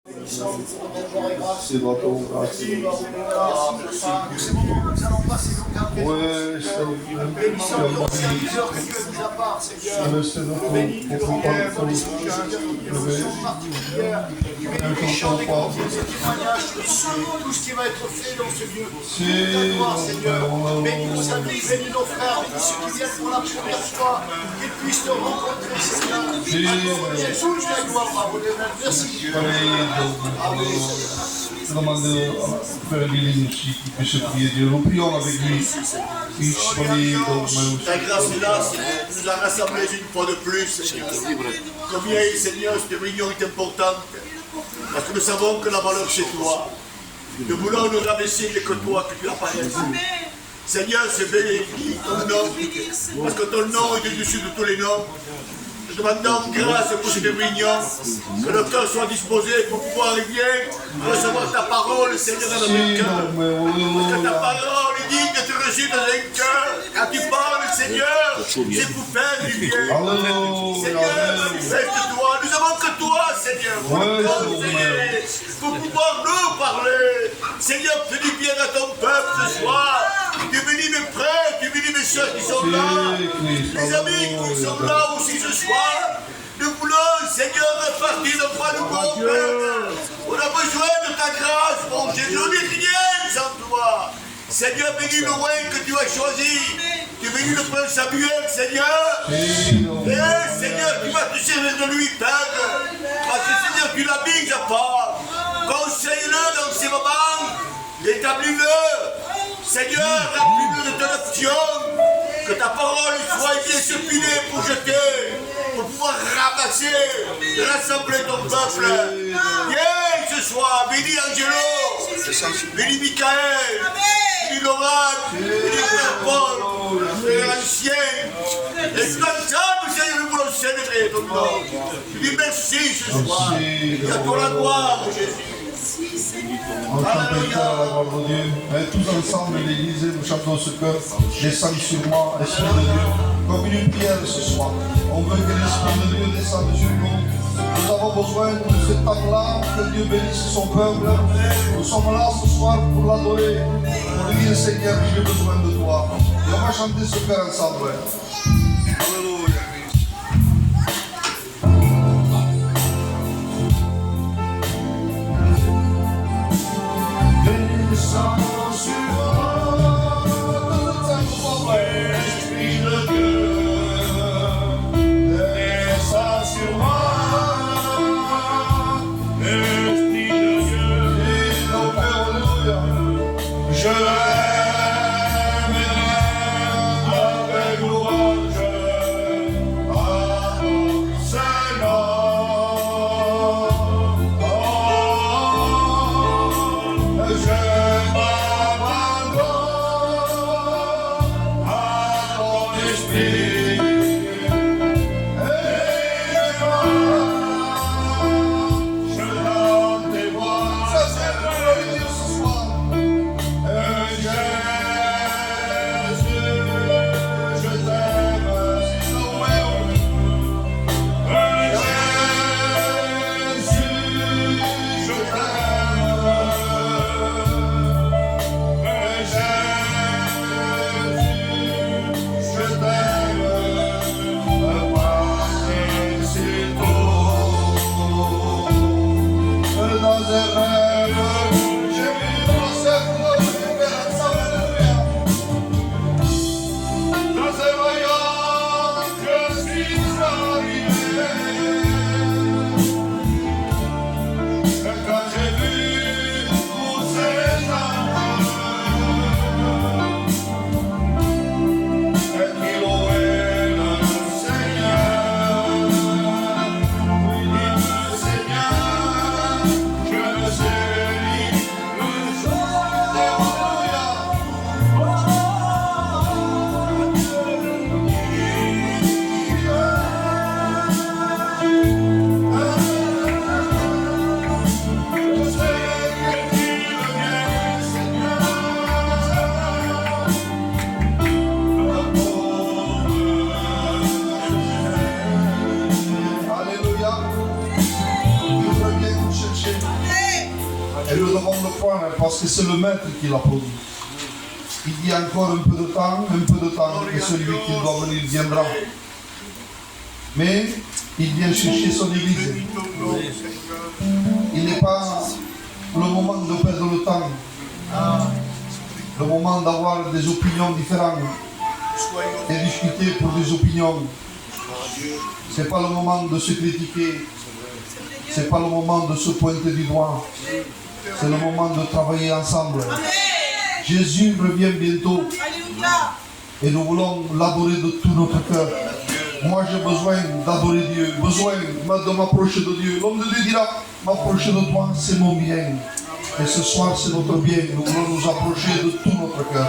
C'est bateau, merci. C'est bon, nous allons passer le cadre. Ouais, Bénissons le serviteur que Dieu nous apporte, Seigneur. Bénis le prière dans les songes, une fonction particulière. Bénis les chants, les cantiques, les témoignages, tout ce qui va être fait dans ce lieu. Ta gloire, Seigneur. Bénis nos amis, bénis nos frères, bénis ceux qui viennent pour la première fois, qu'ils puissent te rencontrer, Seigneur. Jésus, ta gloire, bravo, merci. Je demande à Frère Guéline aussi qui puisse prier Dieu. Nous prions avec lui. Ta grâce est là, Seigneur. Tu nous as rassemblés une fois de plus, Seigneur. Combien, Seigneur, cette réunion est importante. Parce que nous savons que la valeur c'est toi. Nous voulons nous rabaisser et que toi, que tu apparaisses. Seigneur, c'est béni ton nom. Parce que ton nom est au-dessus de tous les noms. Nous demandons grâce pour cette réunion, que le cœur soit disposé pour pouvoir bien recevoir ta parole, Seigneur, dans notre cœur. Parce que ta parole est digne d'être reçue dans un cœur. Quand tu parles, Seigneur, c'est pour faire du bien. Seigneur, manifeste-toi. Nous n'avons que toi, Seigneur, pour pouvoir nous parler. Seigneur, fais du bien à ton peuple ce soir. Tu bénis mes frères, tu bénis mes soeurs qui sont là. Mes amis qui sont là aussi ce soir. Nous voulons, Seigneur, repartir de toi, nous, mon Père. On a besoin de ta grâce, mon Jésus. On n'est rien sans toi. Seigneur, bénis le roi que tu as choisi. Tu bénis le prince Samuel, Seigneur. Et Seigneur, tu vas te servir de lui, Père. Parce que, Seigneur, tu l'as mis à part. Conseille-le dans ces moments. Établis-le. Seigneur, remplis-le de ton option. Que ta parole soit bien suppilée pour jeter, pour pouvoir ramasser, rassembler ton peuple. Viens ce soir, bénis Angelo, bénis Michael, bénis Laurent, bénis Frère Paul, Frère Ancien. Et ensemble, Seigneur, nous voulons célébrer ton nom. Je dis merci ce soir. Et à toi la gloire, Jésus. On chante un cœur à la gloire de Dieu. Et tous ensemble, l'Église, nous chantons ce cœur. Descends sur moi, Esprit de Dieu. Comme une prière ce soir. On veut que l'Esprit de Dieu descende sur nous. Nous avons besoin de ce temps-là, que Dieu bénisse son peuple. Nous sommes là ce soir pour l'adorer. Pour lui dire, Seigneur, j'ai besoin de toi. Et on va chanter ce cœur ensemble. Alléluia. Je Elle lui demande de prendre parce que c'est le maître qui l'a produit. Il dit encore un peu de temps, et celui qui doit venir viendra. Mais il vient chercher son église. Il n'est pas le moment de perdre le temps, le moment d'avoir des opinions différentes et discuter pour des opinions. Ce n'est pas le moment de se critiquer, ce n'est pas le moment de se pointer du doigt, c'est le moment de travailler ensemble. Jésus revient bientôt et nous voulons l'adorer de tout notre cœur. Moi j'ai besoin d'adorer Dieu, besoin de m'approcher de Dieu. L'homme de Dieu dira, m'approcher de toi c'est mon bien. Et ce soir c'est notre bien, nous voulons nous approcher de tout notre cœur.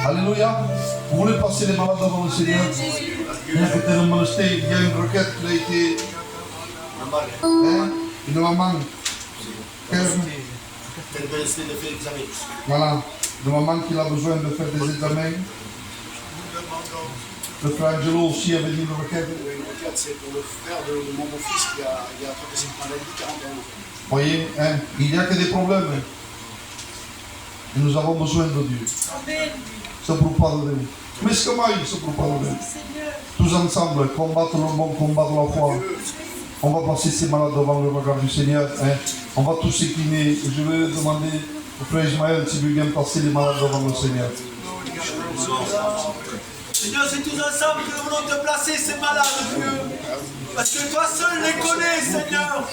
Alléluia. Vous voulez passer les malades devant le Seigneur? Il y a une requête qui a été... Une maman. Voilà. Une maman qui a besoin de faire des examens. Le frère Angelo aussi avait dit une requête. Une requête, c'est pour le frère de mon beau-fils qui a attrapé cette maladie 41 ans. Voyez, il n'y a que des problèmes. Et nous avons besoin de Dieu. C'est pour parler. Mais ce que moi, c'est pour parler. Tous ensemble, combattre le bon combat de la foi. On va passer ces malades devant le regard du Seigneur. On va tous s'incliner. Je vais demander au frère Ismaël s'il veut bien passer les malades devant le Seigneur. Seigneur, c'est tous ensemble que nous voulons te placer ces malades, Dieu. Parce que toi seul les connais, Seigneur.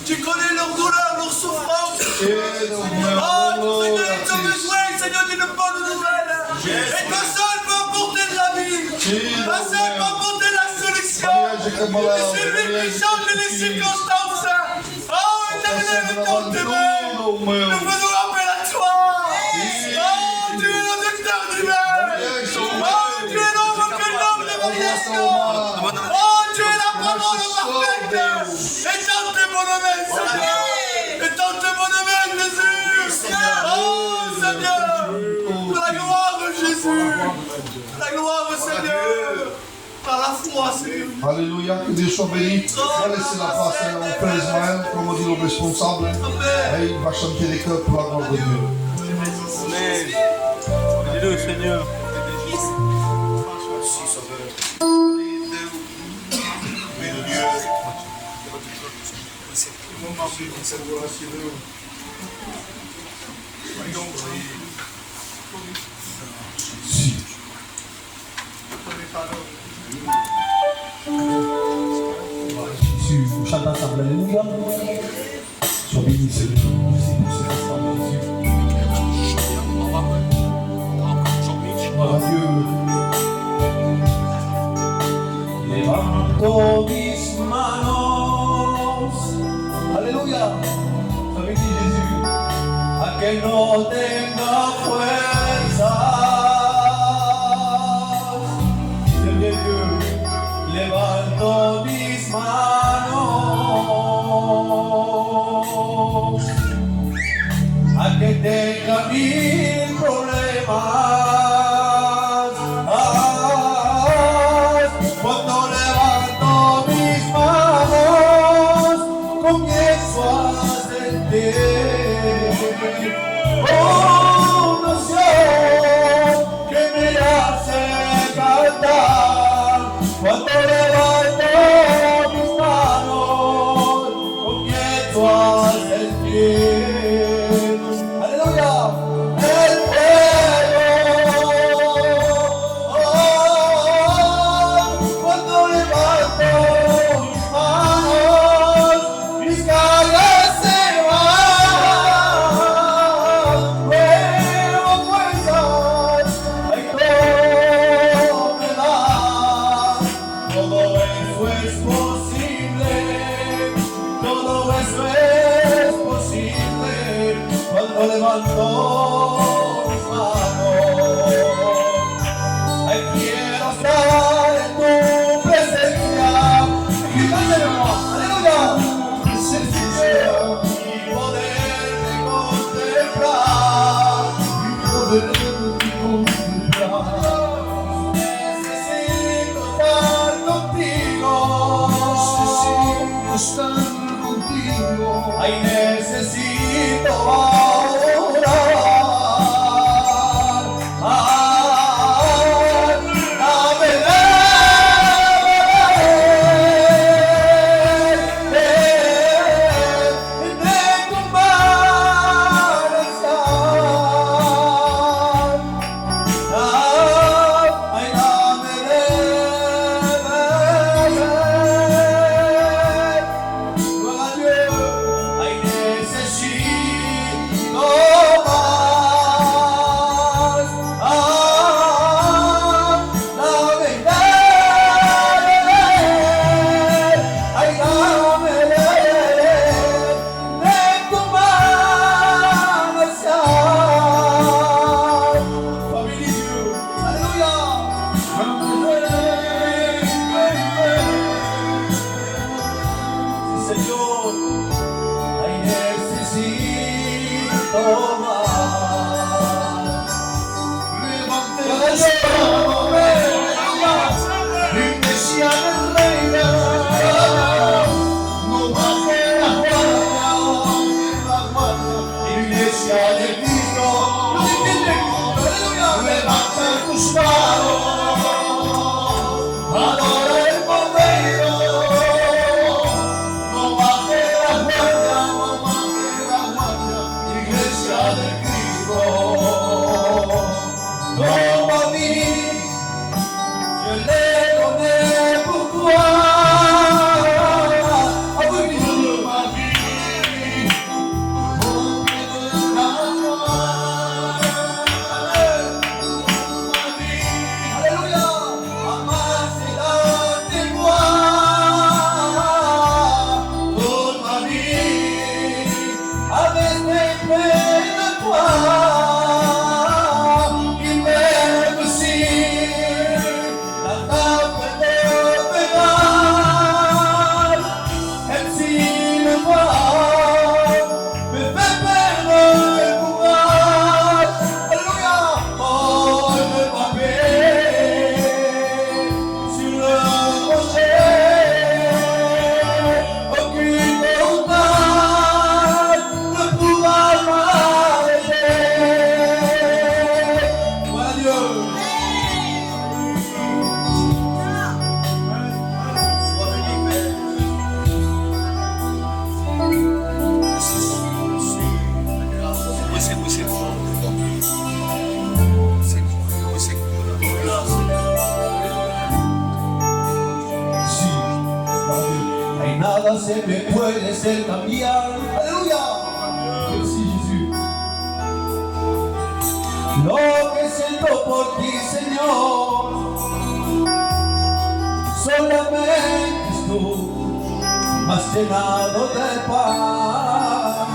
Tu connais leurs douleurs, leurs souffrances. Oh, Seigneur, ils ont besoin, Seigneur, d'une bonne nouvelle. Et toi seul peux apporter de la vie. Toi seul peux apporter la solution. C'est lui qui change les circonstances. Oh, éternel, dans tes mains, nous faisons appel à toi. Oh, tu es le docteur divin. Oh, tu es l'homme que l'homme de variation. Oh, tu es la parole parfaite. Et dans tes bonnes mains, Seigneur. Et dans tes bonnes mains, Jésus. Oh, Seigneur. La gloire, Jésus. La gloire, Seigneur. Par la foi, Seigneur. Alléluia, que Dieu soit béni. On va laisser la place au frère Ismaël, comme dit le responsable. Et il va chanter des chœurs pour la gloire de Dieu. Amen. Alléluia, Seigneur. Jésus, on chante ensemble, alléluia. Sois béni, Seigneur. Merci pour cet instant, Jésus. Gloire à Dieu. Levanto mis manos. Alléluia. Sois béni, Jésus. A que no tenga fuerza. Seigneur Dieu, levanto mis manos. A que tenga mil problemas. Cuando levanto mis manos, comienzo a sentir una unción que me hace cantar. Cuando levanto mis manos, comienzo a sentir, aleluya, el fuego. Cuando levanto mis manos, mis cargas se van. Nuevas fuerzas, ay, todo me da. Todo eso es posible, todo eso es posible. toma. Iglesia del Reino, no baje la guardia, Iglesia de Cristo, levanta tus manos, adora el Cordero, no baje la guardia, Iglesia de Cristo, toma mi. Je l'ai donné pour toi, avec toute ma vie, pour de la joie, ma vie, alléluia, amasela de moi, toute ma vie, avec mes près de toi, il m'aime aussi. Nada se me puede hacer cambiar. Aleluya. Merci Jésus. Lo que siento por ti, Señor, solamente es tú, más llenado de paz.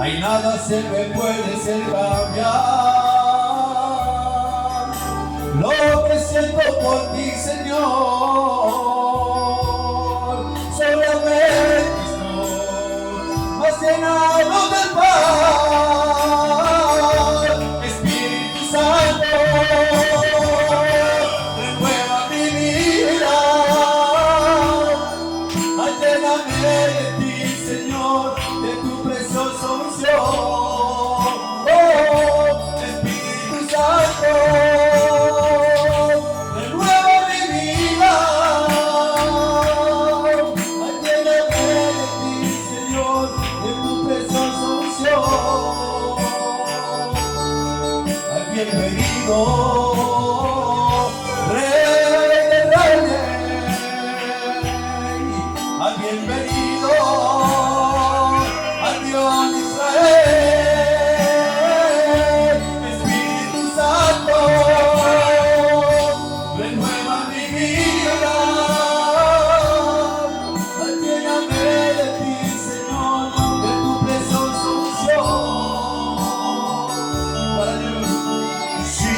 Ay, nada se me puede hacer cambiar. Lo que siento por ti, Señor, solamente estoy más llenado de paz. Espíritu Santo, renueva mi vida, lléname de ti, Señor, de tu preciosa unción. Oh, Espíritu Santo, renueva mi vida. Bienvenido, Rey de Reyes, bienvenido al Dios de Israel, Espíritu Santo, renueva mi vida, lléname de ti, Señor, de tu preciosa unción. Para Dios. Sí,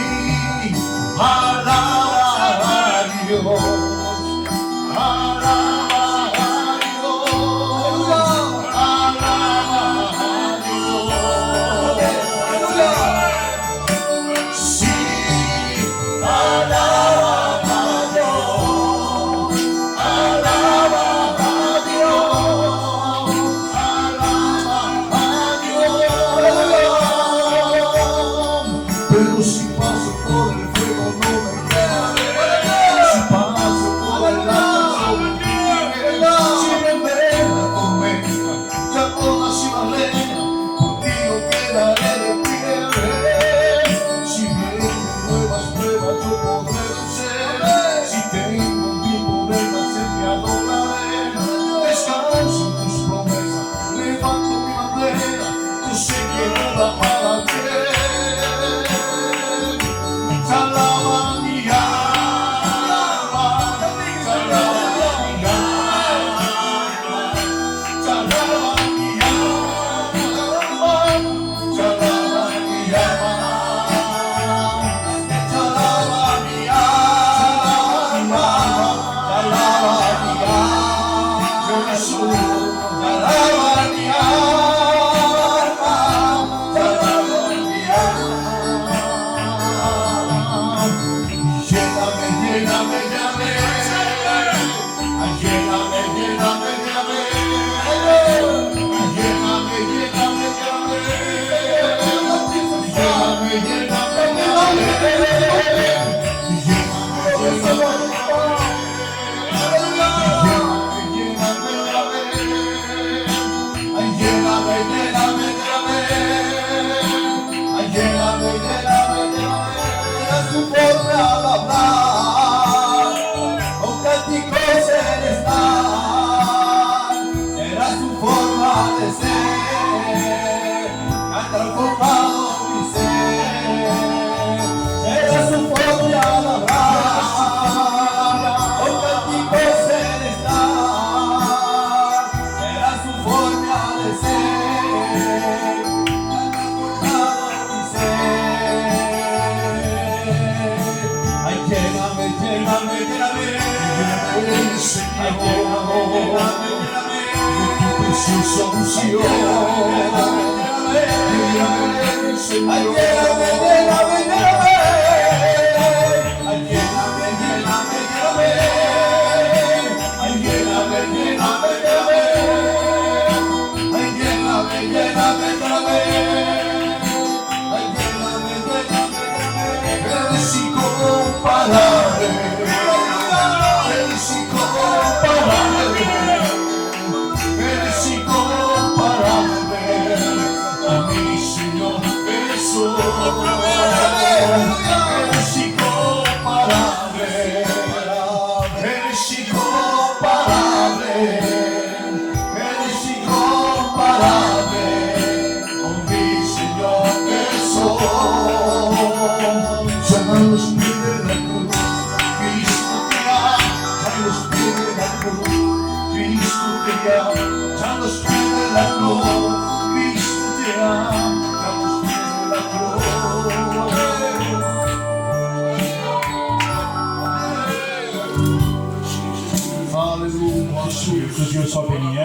Que Dieu soit béni.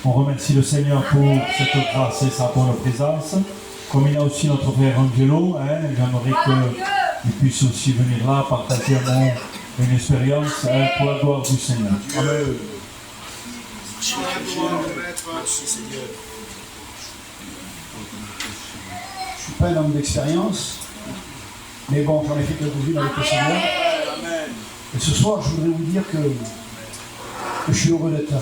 On remercie le Seigneur pour cette grâce et sa bonne présence. Comme il y a aussi notre frère Angelo, j'aimerais qu'il puisse aussi venir là partager une expérience pour la gloire du Seigneur. Amen. Je suis pas un homme d'expérience, mais bon, j'en ai fait quelques-unes avec le Seigneur. Et ce soir, je voudrais vous dire que je suis heureux d'être là.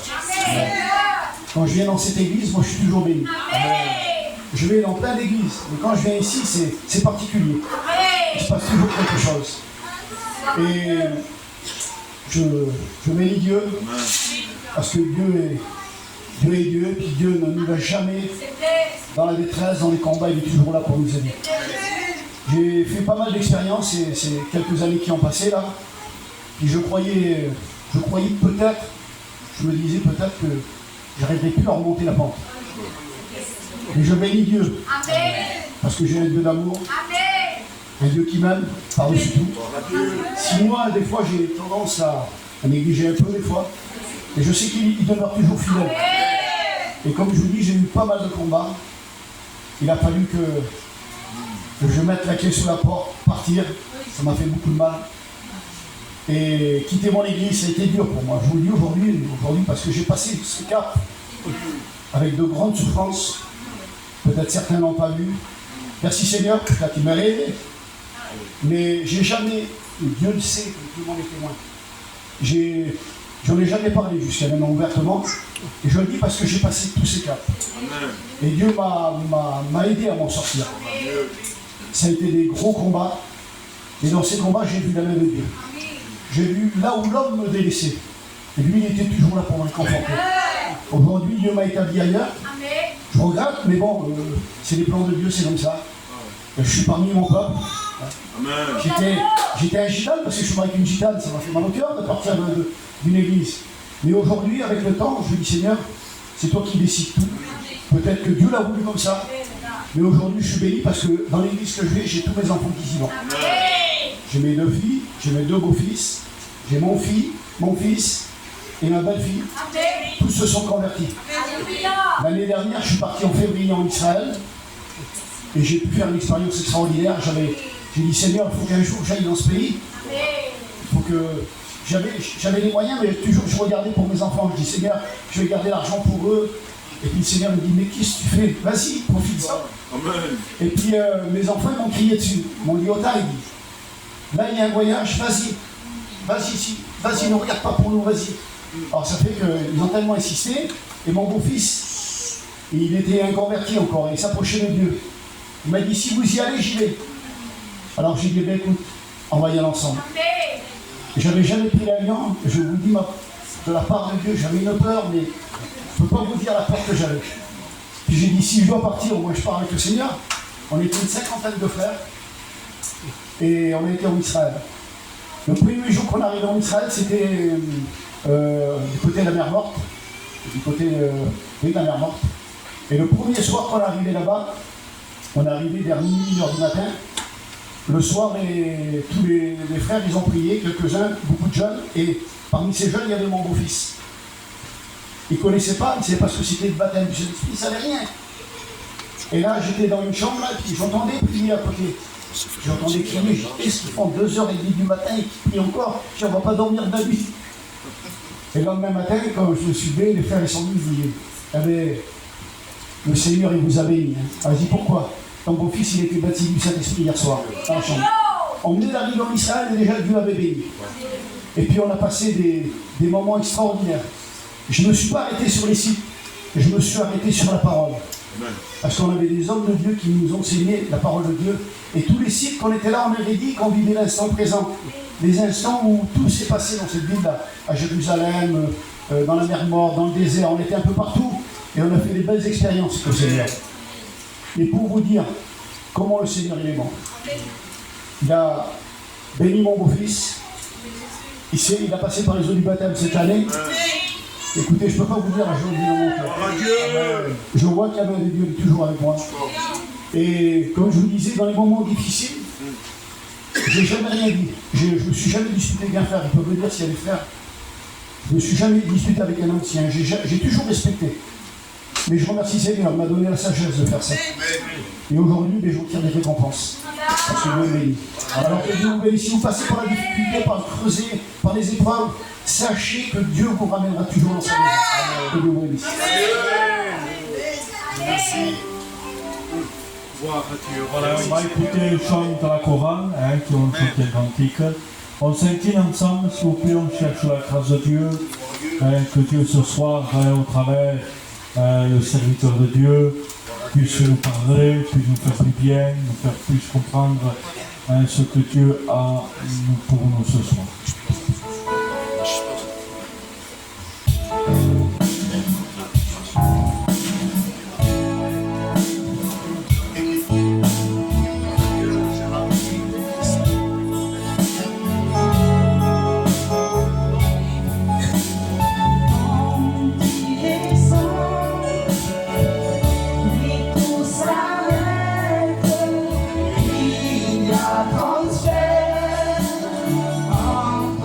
Quand je viens dans cette église, moi je suis toujours béni. Je vais dans plein d'églises, mais quand je viens ici, c'est particulier. Il se passe toujours quelque chose. Et je bénis Dieu, parce que Dieu est Dieu, et puis Dieu ne nous laisse jamais dans la détresse, dans les combats, il est toujours là pour nous aider. J'ai fait pas mal d'expériences, et c'est quelques années qui ont passé là, et je croyais peut-être, je me disais peut-être que j'arriverais plus à remonter la pente. Et je bénis Dieu, parce que j'ai un Dieu d'amour, un Dieu qui m'aime par-dessus tout. Si moi, des fois, j'ai tendance à négliger un peu des fois, et je sais qu'il demeure toujours fidèle. Et comme je vous dis, j'ai eu pas mal de combats. Il a fallu que je mette la clé sur la porte, partir. Ça m'a fait beaucoup de mal. Et quitter mon église, ça a été dur pour moi. Je vous le dis aujourd'hui parce que j'ai passé ce cap avec de grandes souffrances. Peut-être certains n'ont pas vu. Merci Seigneur, là qui m'a aidé. Mais j'ai jamais, Dieu le sait, tout le monde est témoin. J'en ai jamais parlé jusqu'à maintenant ouvertement. Et je le dis parce que j'ai passé tous ces caps. Et Dieu m'a aidé à m'en sortir. Ça a été des gros combats. Et dans ces combats, j'ai vu la main de Dieu. J'ai vu là où l'homme me délaissait. Et lui, il était toujours là pour me réconforter. Aujourd'hui, Dieu m'a établi ailleurs. Je regrette, mais bon, c'est les plans de Dieu, c'est comme ça. Je suis parmi mon peuple. J'étais un gitane parce que je suis marié avec une gitane, ça m'a fait mal au cœur de partir d'une église. Mais aujourd'hui, avec le temps, je me dis Seigneur, c'est toi qui décides tout. Peut-être que Dieu l'a voulu comme ça. Mais aujourd'hui, je suis béni parce que dans l'église que je vais, j'ai tous mes enfants qui y vont. J'ai mes 2 filles, j'ai mes 2 beaux-fils, j'ai mon fils et ma belle-fille. Tous se sont convertis. L'année dernière, je suis parti en février en Israël et j'ai pu faire une expérience extraordinaire. J'ai dit Seigneur, il faut qu'un jour j'aille dans ce pays. Il faut que j'avais les moyens, mais toujours je regardais pour mes enfants. Je dis Seigneur, je vais garder l'argent pour eux. Et puis le Seigneur me dit mais qu'est-ce que tu fais? Vas-y, profite-en. Et puis mes enfants m'ont crié dessus. Ils m'ont dit Ota, il dit là il y a un voyage, vas-y, ne regarde pas pour nous, vas-y. Alors ça fait qu'ils ont tellement insisté, et mon beau-fils, il était inconverti encore, il s'approchait de Dieu. Il m'a dit, si vous y allez, j'y vais. Alors j'ai dit, écoute, on va y aller ensemble. Et j'avais jamais pris l'avion, je vous dis, de la part de Dieu, j'avais une peur, mais je ne peux pas vous dire la peur que j'avais. Puis j'ai dit, si je dois partir, moi je pars avec le Seigneur. On était une 50aine de frères, et on a été en Israël. Le premier jour qu'on arrivait en Israël, c'était du côté de la mer Morte. De la mer Morte. Et le premier soir qu'on est arrivé là-bas, on est arrivé vers minuit, 1h du matin. Le soir, tous les frères, ils ont prié, quelques-uns, beaucoup de jeunes, et parmi ces jeunes, il y avait mon beau-fils. Il ne connaissait pas, il ne savait pas ce que c'était le baptême du Saint-Esprit, il ne savait rien. Et là, j'étais dans une chambre, là, puis j'entendais prier à côté. J'entendais crier, qu'est-ce qu'ils font 2h30 du matin et qu'ils prient encore? Je ne vais pas dormir de la nuit. Et le lendemain matin, quand je me suis levé, les frères ils sont venus, ils disaient, le Seigneur, il vous a béni. Alors, je dis, pourquoi? Ton beau-fils, il était baptisé du Saint-Esprit hier soir, dans la chambre. On venait d'arriver en Israël et déjà Dieu l'avait béni. Et puis on a passé des moments extraordinaires. Je ne me suis pas arrêté sur les sites, je me suis arrêté sur la parole. Parce qu'on avait des hommes de Dieu qui nous enseignaient la parole de Dieu. Et tous les sites qu'on était là, on avait dit qu'on vivait l'instant présent. Les instants où tout s'est passé dans cette ville-là. À Jérusalem, dans la mer Morte, dans le désert, on était un peu partout. Et on a fait des belles expériences avec le Seigneur. Et pour vous dire comment le Seigneur il est bon. Il a béni mon beau-fils. Il a passé par les eaux du baptême cette année. Écoutez, je ne peux pas vous dire, je le dis dans mon cœur. Je vois qu'il y a main de Dieu est toujours avec moi. Et comme je vous disais, dans les moments difficiles, je n'ai jamais rien dit. Je ne me suis jamais disputé avec un frère. Il peut me dire s'il y a des frères. Je ne me suis jamais disputé avec un ancien. J'ai toujours respecté. Mais je remercie Seigneur, il m'a donné la sagesse de faire ça. Et aujourd'hui, je tire des récompenses. Parce que Dieu est béni. Alors que Dieu vous bénisse. Si vous passez par la difficulté, par le creuset, par les épreuves, sachez que Dieu vous ramènera toujours dans sa maison. Que Dieu vous bénisse. Merci. Voilà, on va écouter le chant de la chorale, qui ont chanté le cantique. On s'incline ensemble, s'il vous plaît, on cherche la grâce de Dieu. Que Dieu ce soir, au travers le serviteur de Dieu, puisse nous parler, puisse nous faire du bien, nous faire plus comprendre ce que Dieu a pour nous ce soir. Transfert en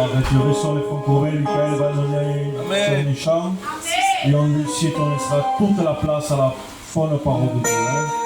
retirer sur les fonds courbés. Michael va donner sur les chants. Et ensuite, on laissera toute la place à la folle parole de Dieu. Hein.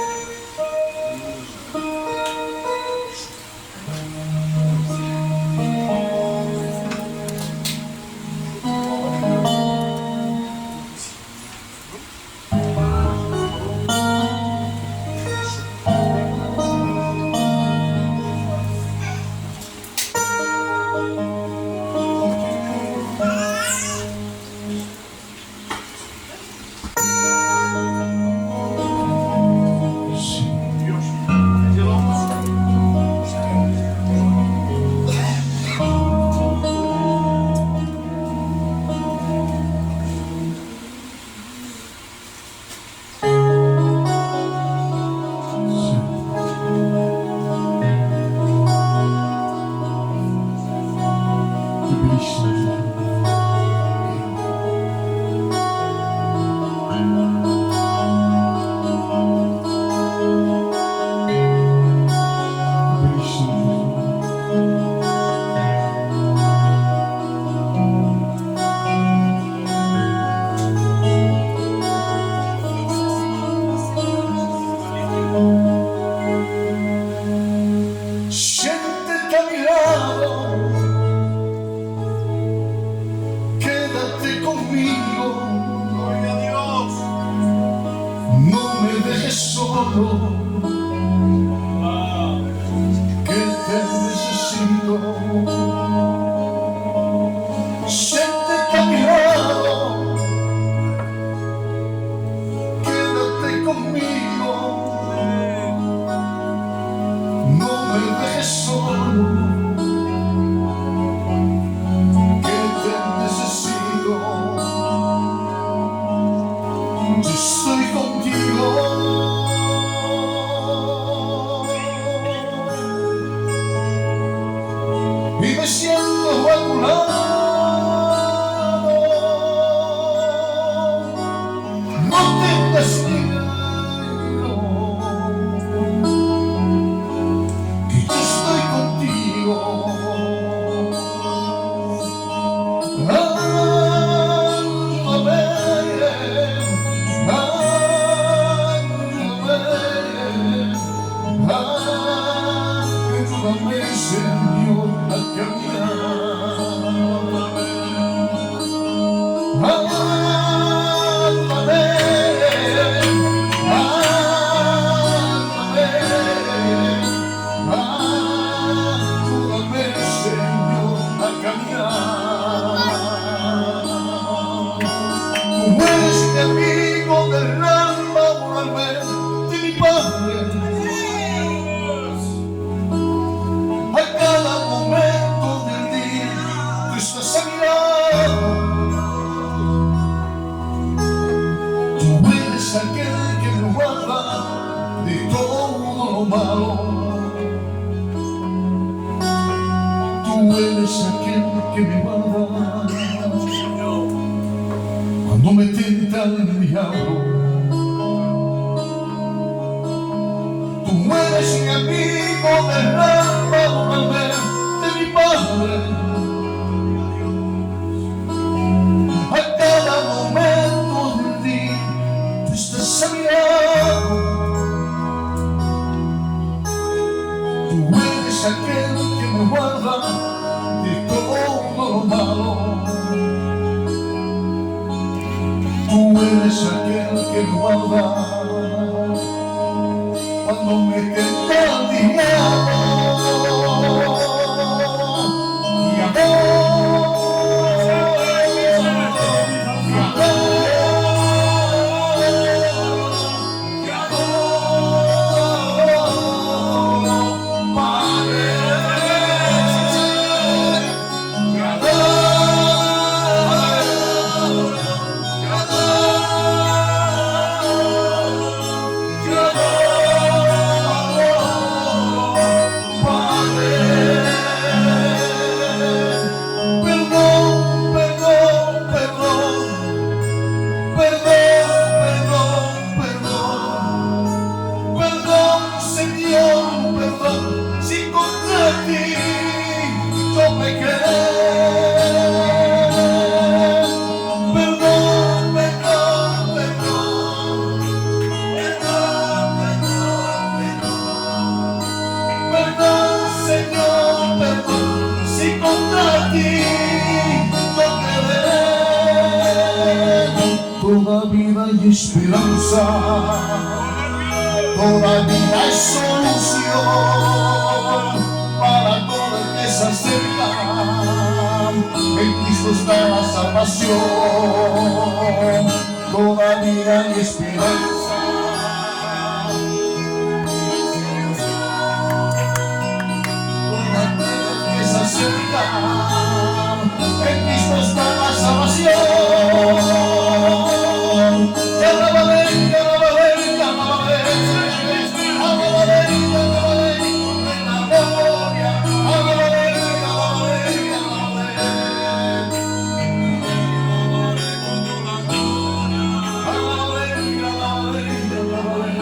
hay esperanza, todavía hay solución para todo el que se acerca. En Cristo está la salvación, todavía hay esperanza. En Cristo está la salvación. Te alabaré, te alabaré, te alabaré. Alabaré, te alabaré, con la gloria. Alabaré, te alabaré, te alabaré. Alabaré, te alabaré, te alabaré.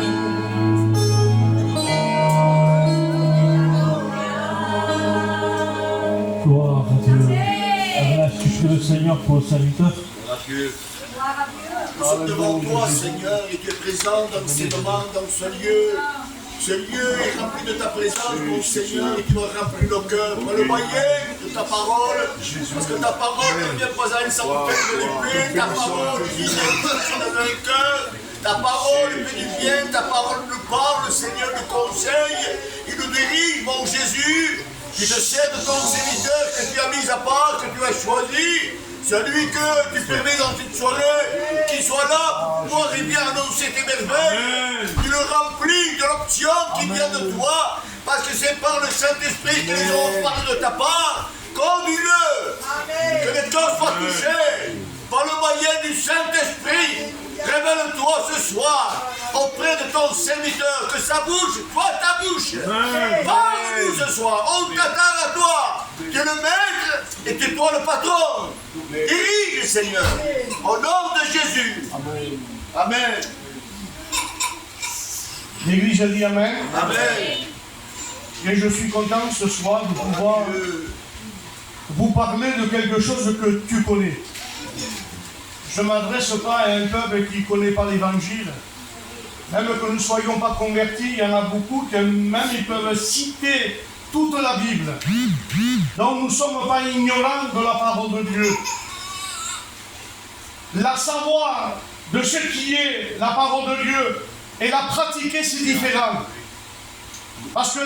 Gloire à Dieu. Amen. Tu pries le Seigneur pour le serviteur. Nous sommes devant toi, Seigneur, et tu es présent dans ces moments, dans ce lieu. Ce lieu est rempli de ta présence, mon Seigneur, et tu as rempli nos cœurs par le moyen de ta parole. Parce que ta parole ne vient pas à une centaine de l'épée, ta parole vient dans un cœur. Ta parole fait du bien, ta parole nous parle, Seigneur, nous conseille, il nous dirige, mon Jésus. Tu te sers de ton serviteur que tu as mis à part, que tu as choisi. Celui que tu permets dans cette soirée, qu'il soit là pour pouvoir et bien annoncer tes merveilles. Tu le remplis de l'option qui vient de toi, parce que c'est par le Saint-Esprit que les gens parlent de ta part. Conduis-le, que les cœurs soient touchés par le moyen du Saint-Esprit. Révèle-toi ce soir auprès de ton serviteur, que sa bouche soit ta bouche. Parle-nous ce soir, on t'attend à toi. Tu es le maître et tu es toi le patron. Dirige, Seigneur, au nom de Jésus. Amen. L'Église a dit Amen. Amen. Et je suis content ce soir de pouvoir vous parler de quelque chose que tu connais. Je ne m'adresse pas à un peuple qui ne connaît pas l'Évangile. Même que nous ne soyons pas convertis, il y en a beaucoup qui même ils peuvent citer toute la Bible. Donc nous ne sommes pas ignorants de la parole de Dieu. La savoir de ce qui est la parole de Dieu et la pratiquer, c'est différent. Parce que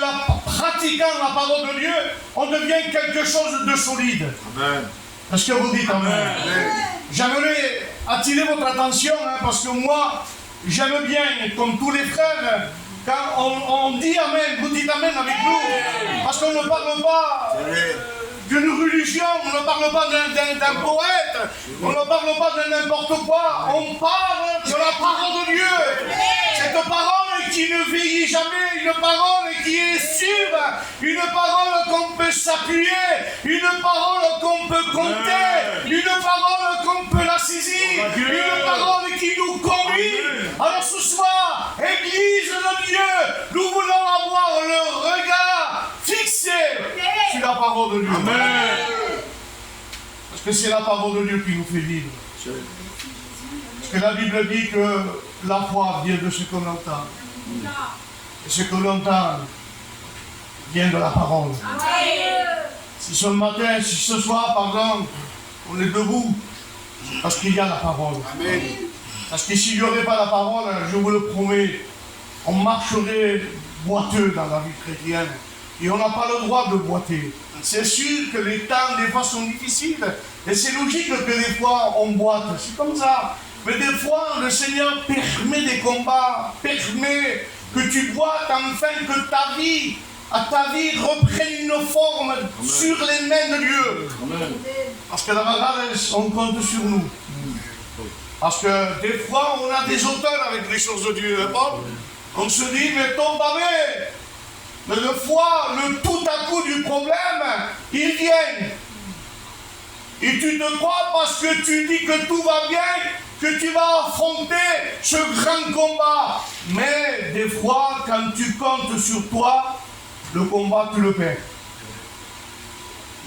pratiquant la parole de Dieu, on devient quelque chose de solide. Amen. Est-ce que vous dites Amen? J'aimerais attirer votre attention, parce que moi, j'aime bien, comme tous les frères, quand on dit Amen, vous dites Amen avec nous. Parce qu'on ne parle pas d'une religion, on ne parle pas d'un poète, on ne parle pas de n'importe quoi, on parle de la parole de Dieu. Cette parole qui ne vieillit jamais, une parole qui est sûre, une parole qu'on peut s'appuyer, une parole qu'on peut compter, une parole qu'on peut la saisir, une parole qui nous conduit. Alors ce soir, Église de Dieu, nous voulons avoir le regard fixé sur la parole de Dieu. Amen. Parce que c'est la parole de Dieu qui nous fait vivre. Parce que la Bible dit que la foi vient de ce qu'on entend. Et ce que l'on entend vient de la parole. Si ce matin, si ce soir, pardon, on est debout, c'est parce qu'il y a la parole. Amen. Parce que s'il n'y aurait pas la parole, je vous le promets, on marcherait boiteux dans la vie chrétienne. Et on n'a pas le droit de boiter. C'est sûr que les temps, des fois, sont difficiles. Et c'est logique que des fois, on boite. C'est comme ça. Mais des fois, le Seigneur permet des combats, permet que tu boites afin que ta vie reprenne une forme. Amen. Sur les mains de Dieu. Amen. Parce que la grâce, on compte sur nous. Parce que des fois, on a des auteurs avec les choses de Dieu. Bon, on se dit, mais tombe avec. Mais le fois, le tout à coup du problème, il vient. Et tu te crois parce que tu dis que tout va bien, que tu vas affronter ce grand combat. Mais des fois, quand tu comptes sur toi, le combat, tu le perds.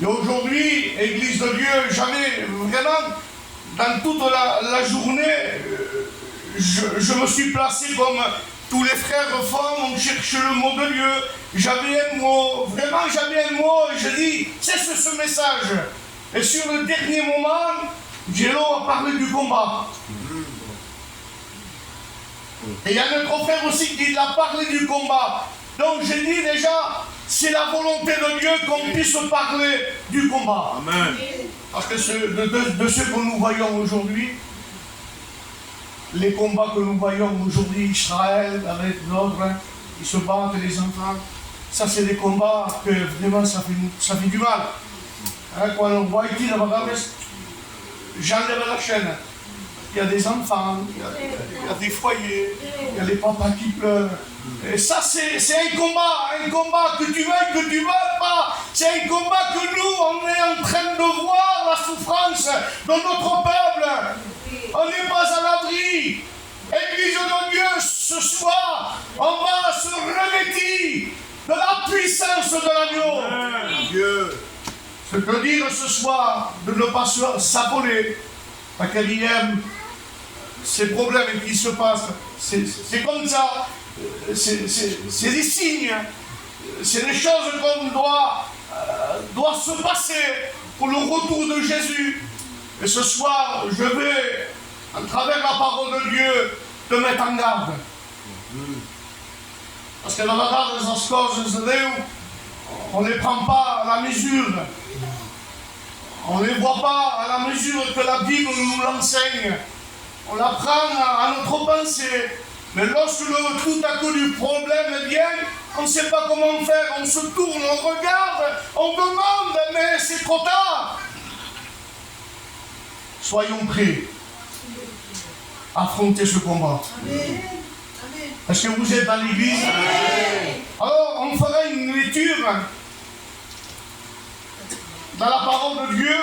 Et aujourd'hui, Église de Dieu, j'avais vraiment, dans toute la journée, je me suis placé comme tous les frères font, on cherche le mot de Dieu. J'avais un mot, vraiment j'avais un mot, et je dis, c'est ce message. Et sur le dernier moment, Gélo a parlé du combat. Et il y a notre frère aussi qui a parlé du combat. Donc j'ai dit déjà, c'est la volonté de Dieu qu'on puisse parler du combat. Amen. Parce que de ce que nous voyons aujourd'hui, les combats que nous voyons aujourd'hui, Israël avec l'autre, ils se battent les enfants, ça c'est des combats que vraiment ça fait du mal. Hein, quand on voit ici, j'enlève la chaîne. Il y a des enfants, il y a des foyers, il y a les papas qui pleurent. Et ça, c'est un combat que tu veuilles, que tu veuilles pas. C'est un combat que nous, on est en train de voir la souffrance dans notre peuple. On n'est pas à l'abri. Église de Dieu, ce soir, on va se revêtir de la puissance de l'agneau. Dieu. Ce que dire ce soir, de ne pas s'abonner, parce qu'il y a ces problèmes qui se passent, c'est comme ça, c'est des signes, c'est des choses qu'on doit se passer pour le retour de Jésus. Et ce soir, je vais, à travers la parole de Dieu, te mettre en garde. Parce que dans la garde des coses de Dieu, on ne les prend pas à la mesure. On ne les voit pas à la mesure que la Bible nous l'enseigne. On la prend à notre pensée. Mais lorsque tout à coup du problème vient, on ne sait pas comment faire. On se tourne, on regarde, on demande, mais c'est trop tard. Soyons prêts à affronter ce combat. Est-ce que vous êtes dans l'église? Alors, on fera une lecture dans la parole de Dieu.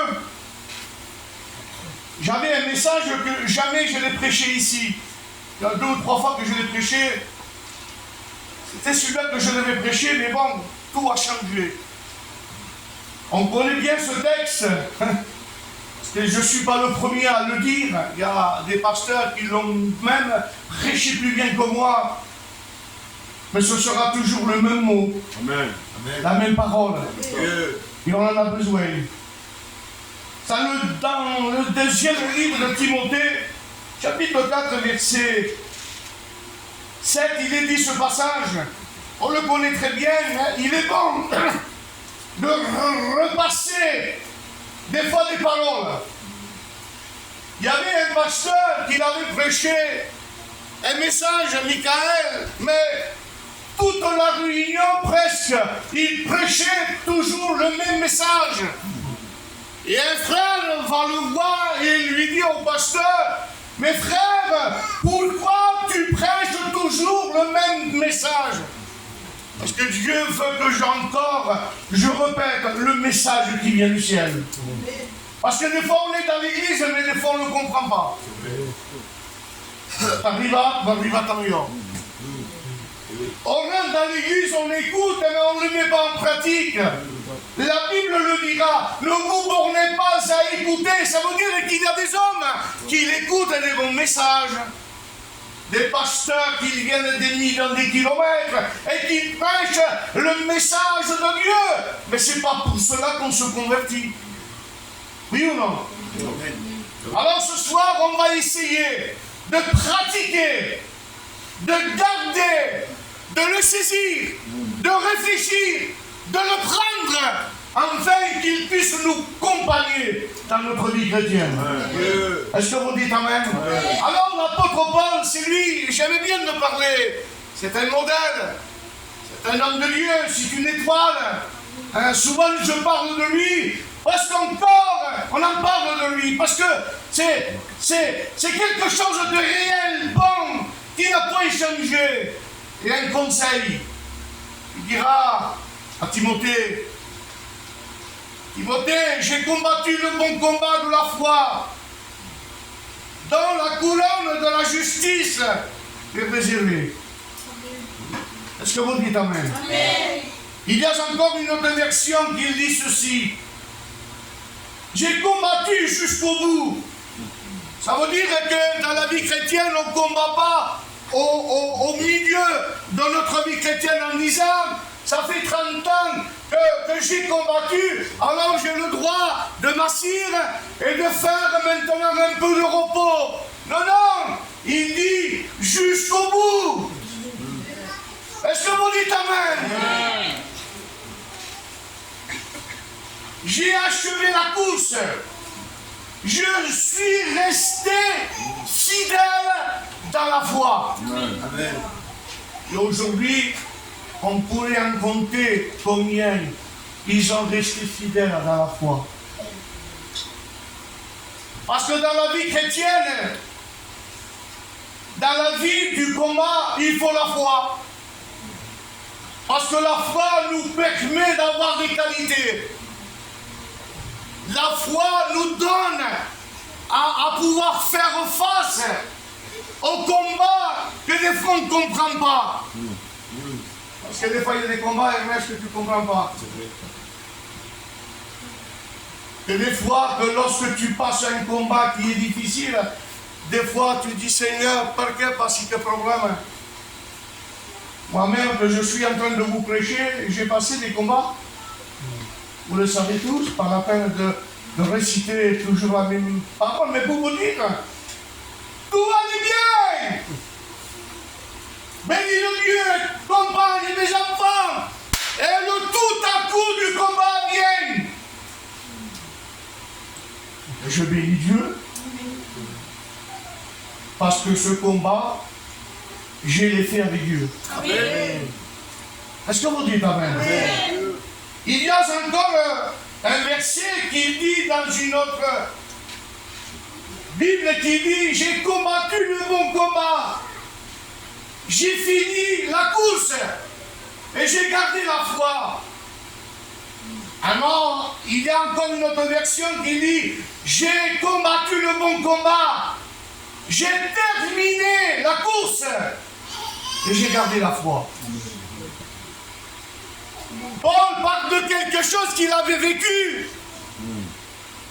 J'avais un message que jamais je l'ai prêché ici. Il y a 2 ou 3 fois que je l'ai prêché. C'était celui-là que je devais prêcher, mais bon, tout a changé. On connaît bien ce texte. Parce que je ne suis pas le premier à le dire. Il y a des pasteurs qui l'ont même prêché plus bien que moi. Mais ce sera toujours le même mot. Amen. La même parole. Dieu. Et on en a besoin. Ça, dans le 2e livre de Timothée, chapitre 4, verset 7, il est dit ce passage. On le connaît très bien. Hein, il est bon de repasser des fois des paroles. Il y avait un pasteur qui avait prêché un message à Michael, mais toute la réunion presque, il prêchait toujours le même message. Et un frère va le voir et il lui dit au pasteur, mais frère, pourquoi tu prêches toujours le même message? Parce que Dieu veut que je répète le message qui vient du ciel. Parce que des fois on est dans l'église, mais des fois on ne comprend pas. Arriva tant mieux. On rentre dans l'église, on écoute, mais on ne le met pas en pratique. La Bible le dira, ne vous bornez pas à écouter. Ça veut dire qu'il y a des hommes qui écoutent des bons messages. Des pasteurs qui viennent des millions de kilomètres et qui prêchent le message de Dieu. Mais ce n'est pas pour cela qu'on se convertit. Oui ou non? Alors ce soir, on va essayer de pratiquer, de garder, de le saisir, de réfléchir, de le prendre, afin qu'il puisse nous accompagner dans notre vie chrétienne. Est-ce que vous dites Amen? Alors l'apôtre Paul, c'est lui, j'aimais bien de parler, c'est un modèle, c'est un homme de Dieu, c'est une étoile. Souvent je parle de lui, parce qu'encore on en parle de lui, parce que c'est quelque chose de réel, bon, qui n'a pas échangé. Et un conseil, il dira à Timothée, Timothée, j'ai combattu le bon combat de la foi, dans la couronne de la justice, est réservée. Est-ce que vous dites Amen? Amen. Il y a encore une autre version qui dit ceci. J'ai combattu jusqu'au bout. Ça veut dire que dans la vie chrétienne, on ne combat pas au milieu de notre vie chrétienne en disant ça fait 30 ans que j'ai combattu, alors j'ai le droit de m'asseoir et de faire maintenant un peu de repos. Non, non, il dit jusqu'au bout. Est-ce que vous dites Amen? J'ai achevé la course. Je suis resté fidèle dans la foi. Amen. Et aujourd'hui, on pourrait en compter combien ils ont resté fidèles dans la foi. Parce que dans la vie chrétienne, dans la vie du combat, il faut la foi. Parce que la foi nous permet d'avoir des qualités. La foi nous donne à pouvoir faire face au combat que des fois on ne comprend pas. Parce que des fois il y a des combats, Ernest, que tu ne comprends pas. Et des fois, que lorsque tu passes un combat qui est difficile, des fois tu dis Seigneur, pourquoi pas si tes problèmes? Moi-même, que je suis en train de vous prêcher, j'ai passé des combats. Vous le savez tous, pas la peine de réciter toujours la même parole, mais pour vous dire, tout allait bien. Bénis le Dieu, compagne mes enfants, et le tout à coup du combat vient. Et je bénis Dieu, parce que ce combat, je l'ai fait avec Dieu. Amen. Est-ce que vous dites Amen? Amen. Il y a encore un verset qui dit dans une autre Bible qui dit: j'ai combattu le bon combat, j'ai fini la course et j'ai gardé la foi. Alors, il y a encore une autre version qui dit: j'ai combattu le bon combat, j'ai terminé la course et j'ai gardé la foi. Paul parle de quelque chose qu'il avait vécu.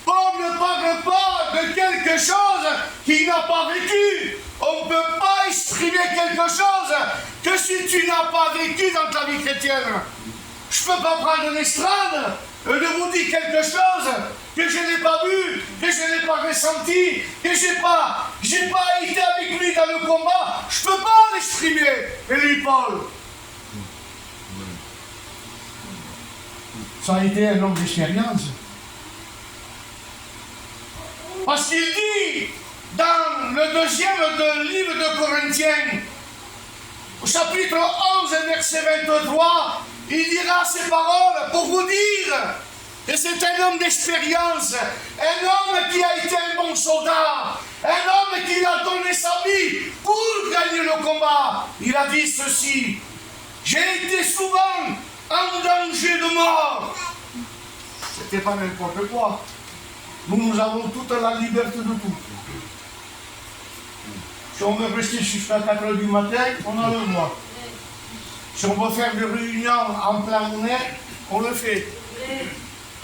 Paul ne parle pas de quelque chose qu'il n'a pas vécu. On ne peut pas exprimer quelque chose que si tu n'as pas vécu dans ta vie chrétienne. Je ne peux pas prendre une estrade et de vous dire quelque chose que je n'ai pas vu, que je n'ai pas ressenti, que je n'ai pas été avec lui dans le combat. Je ne peux pas l'exprimer. Et lui, Paul, ça a été un homme d'expérience. Parce qu'il dit dans le deuxième livre de Corinthiens, au chapitre 11, verset 23, il dira ces paroles pour vous dire que c'est un homme d'expérience, un homme qui a été un bon soldat, un homme qui a donné sa vie pour gagner le combat. Il a dit ceci: j'ai été souvent en danger de mort. C'était pas n'importe quoi. Nous avons toute la liberté de tout. Si on veut rester jusqu'à 4 h du matin, on a le droit. Si on veut faire des réunions en plein air, on le fait.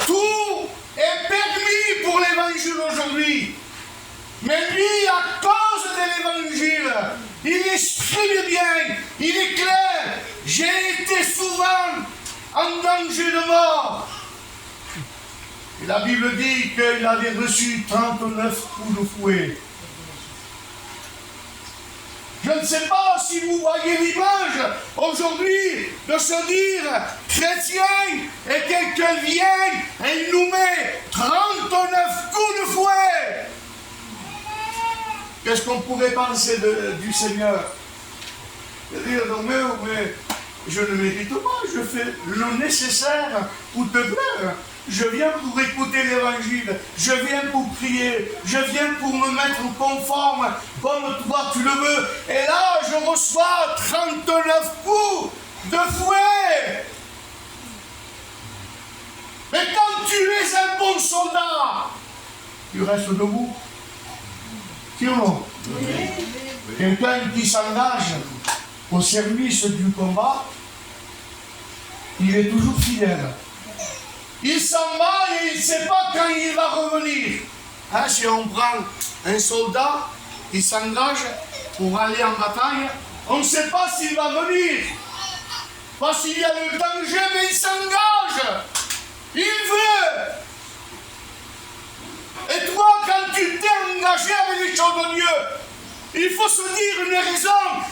Tout est permis pour l'évangile aujourd'hui. Mais lui, à cause de l'évangile, il exprime bien, il est clair. J'ai été souvent en danger de mort. Et la Bible dit qu'il avait reçu 39 coups de fouet. Je ne sais pas si vous voyez l'image aujourd'hui de se dire chrétien et quelqu'un vient et il nous met 39 coups de fouet. Qu'est-ce qu'on pourrait penser du Seigneur? Dire non mais je ne mérite pas, je fais le nécessaire pour te plaire. Je viens pour écouter l'évangile, je viens pour prier, je viens pour me mettre conforme comme toi tu le veux. Et là, je reçois 39 coups de fouet. Mais quand tu es un bon soldat, tu restes debout. Si ou non? Quelqu'un qui s'engage au service du combat, il est toujours fidèle. Il s'en va et il ne sait pas quand il va revenir. Hein, si on prend un soldat qui s'engage pour aller en bataille, on ne sait pas s'il va venir. Parce qu'il y a le danger, mais il s'engage. Il veut. Et toi, quand tu t'es engagé avec les choses de Dieu, Il faut se dire une raison.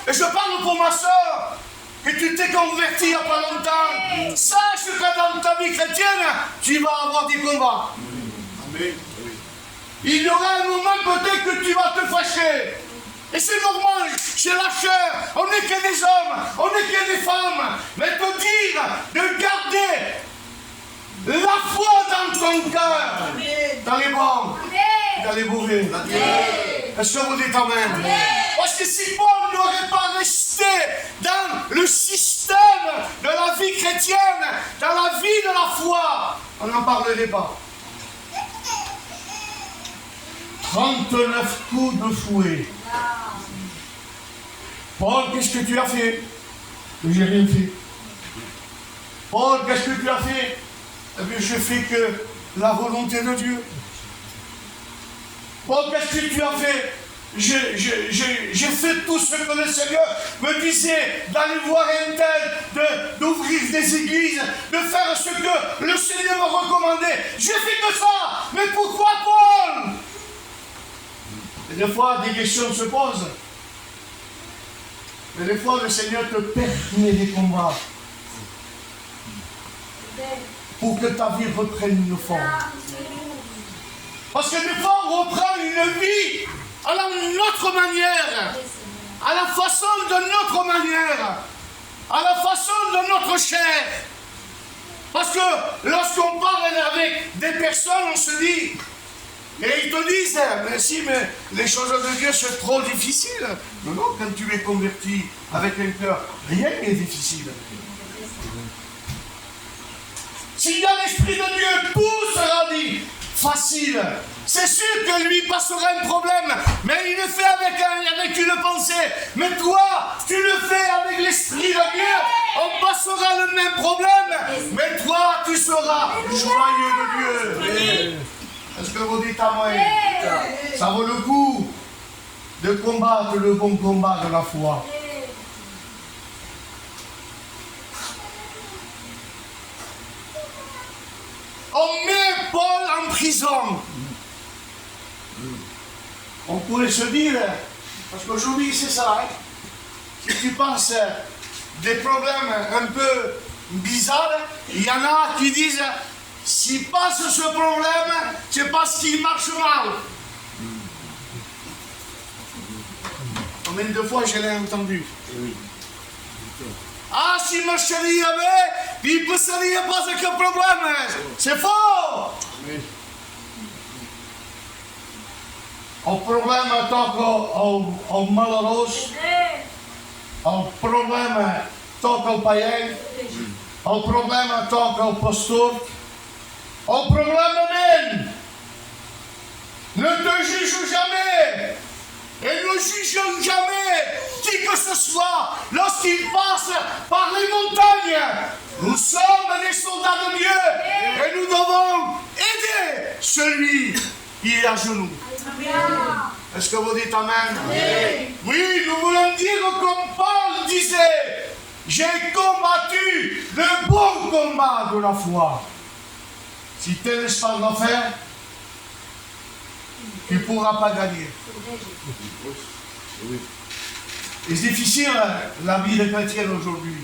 Et je parle pour ma soeur, que tu t'es converti il n'y a pas longtemps. Sache que dans ta vie chrétienne, tu vas avoir des combats. Amen. Il y aura un moment peut-être que tu vas te fâcher. Et c'est normal, c'est la chair. On n'est que des hommes, on n'est que des femmes. Mais te dire de garder la foi dans ton cœur, dans les bons, dans les mauvais. Est-ce que vous dites amen? Parce que si Paul n'aurait pas resté dans le système de la vie chrétienne, dans la vie de la foi, on n'en parlerait pas. 39 coups de fouet. Paul, qu'est-ce que tu as fait? J'ai rien fait. Paul, qu'est-ce que tu as fait? Eh bien, je fais que la volonté de Dieu. Paul, qu'est-ce que tu as fait? J'ai fait tout ce que le Seigneur me disait, d'aller voir un tel, d'ouvrir des églises, de faire ce que le Seigneur me recommandait. J'ai fait que ça. Mais pourquoi Paul? Et des fois, des questions se posent. Mais des fois, le Seigneur te permet des combats pour que ta vie reprenne une forme. Parce que des fois, on reprend une vie à notre manière, à la façon de notre manière, à la façon de notre chair. Parce que lorsqu'on parle avec des personnes, on se dit, et ils te disent, mais si, mais les choses de Dieu sont trop difficiles. Non, non, quand tu es converti avec un cœur, rien n'est difficile. S'il y a l'Esprit de Dieu, tout sera dit facile. C'est sûr que lui passera un problème, mais il le fait avec une pensée. Mais toi, tu le fais avec l'Esprit de Dieu, on passera le même problème, mais toi, tu seras joyeux de Dieu. Est-ce que vous dites à moi? Ça vaut le coup de combattre le bon combat de la foi. On met Paul en prison. On pourrait se dire, parce qu'aujourd'hui c'est ça, hein, si tu penses des problèmes un peu bizarres, il y en a qui disent, s'il passe ce problème, c'est parce qu'il marche mal. Combien de fois je l'ai entendu? Ah, si mon chéri avait, il ne serait pas ce problème. C'est faux. Le problème toca ao malheureux, le problème toca ao païen, le problème toca ao pastor, le problème même. Ne te juge jamais. Et ne jugeons jamais qui que ce soit lorsqu'il passe par les montagnes. Nous sommes des soldats de Dieu et nous devons aider celui qui est à genoux. Est-ce que vous dites amen? Oui, nous voulons dire comme Paul disait, j'ai combattu le bon combat de la foi. Si tu ne laisses pas le faire, tu ne pourras pas gagner. Et c'est difficile la vie de chrétien aujourd'hui.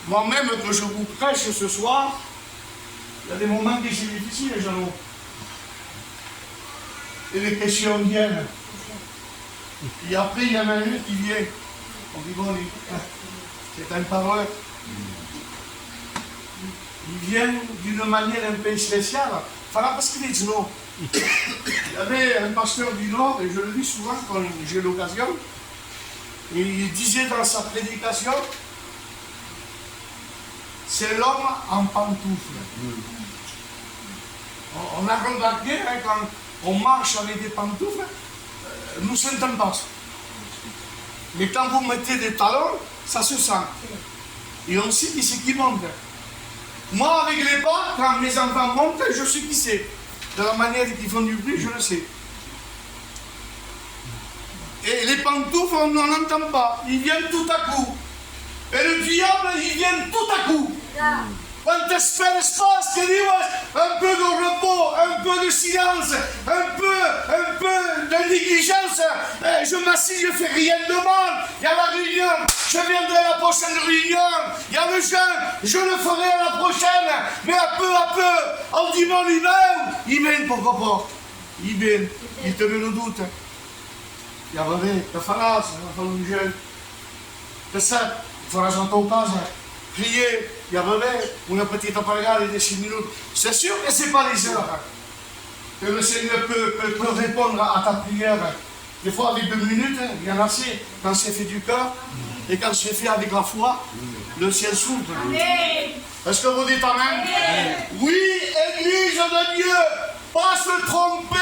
Moi-même, que je vous prêche ce soir, il y a des moments qui sont difficiles, Jeannot. Et les questions viennent. Et après, il y en a une qui vient. On dit, bon, c'est un parleur. Il vient d'une manière un peu spéciale. Voilà, parce qu'il dit non. Il y avait un pasteur du Nord, et je le dis souvent quand j'ai l'occasion, et il disait dans sa prédication, c'est l'homme en pantoufles. On a remarqué, hein, quand on marche avec des pantoufles, nous sentons pas. Mais quand vous mettez des talons, ça se sent. Et on sait qui c'est qui monte. Moi, avec les pas, quand mes enfants montent, je sais qui c'est. De la manière qu'ils font du bruit, je le sais. Et les pantoufles, on n'en entend pas. Ils viennent tout à coup. Et le diable, il vient tout à coup. Quantes peines passe que dius un peu de repos, un peu de silence, un peu de négligence. Je m'assieds, je fais rien de mal. Il y a la réunion, je viendrai à la prochaine réunion. Il y a le jeûne, je le ferai à la prochaine. Mais à peu, en dimanche il vient pourquoi pas. Il vient, il te met le doute. Il y a vrai, il faut faire le jeûne. C'est ça, il faut rajouter au cas. Prier, il y a une petite parole de 6 minutes. C'est sûr que ce n'est pas les heures que le Seigneur peut répondre à ta prière. Des fois, avec 2 minutes, il y en a assez. Quand c'est fait du cœur et quand c'est fait avec la foi, le ciel s'ouvre. Est-ce que vous dites Amen? Oui, Église de Dieu, pas se tromper.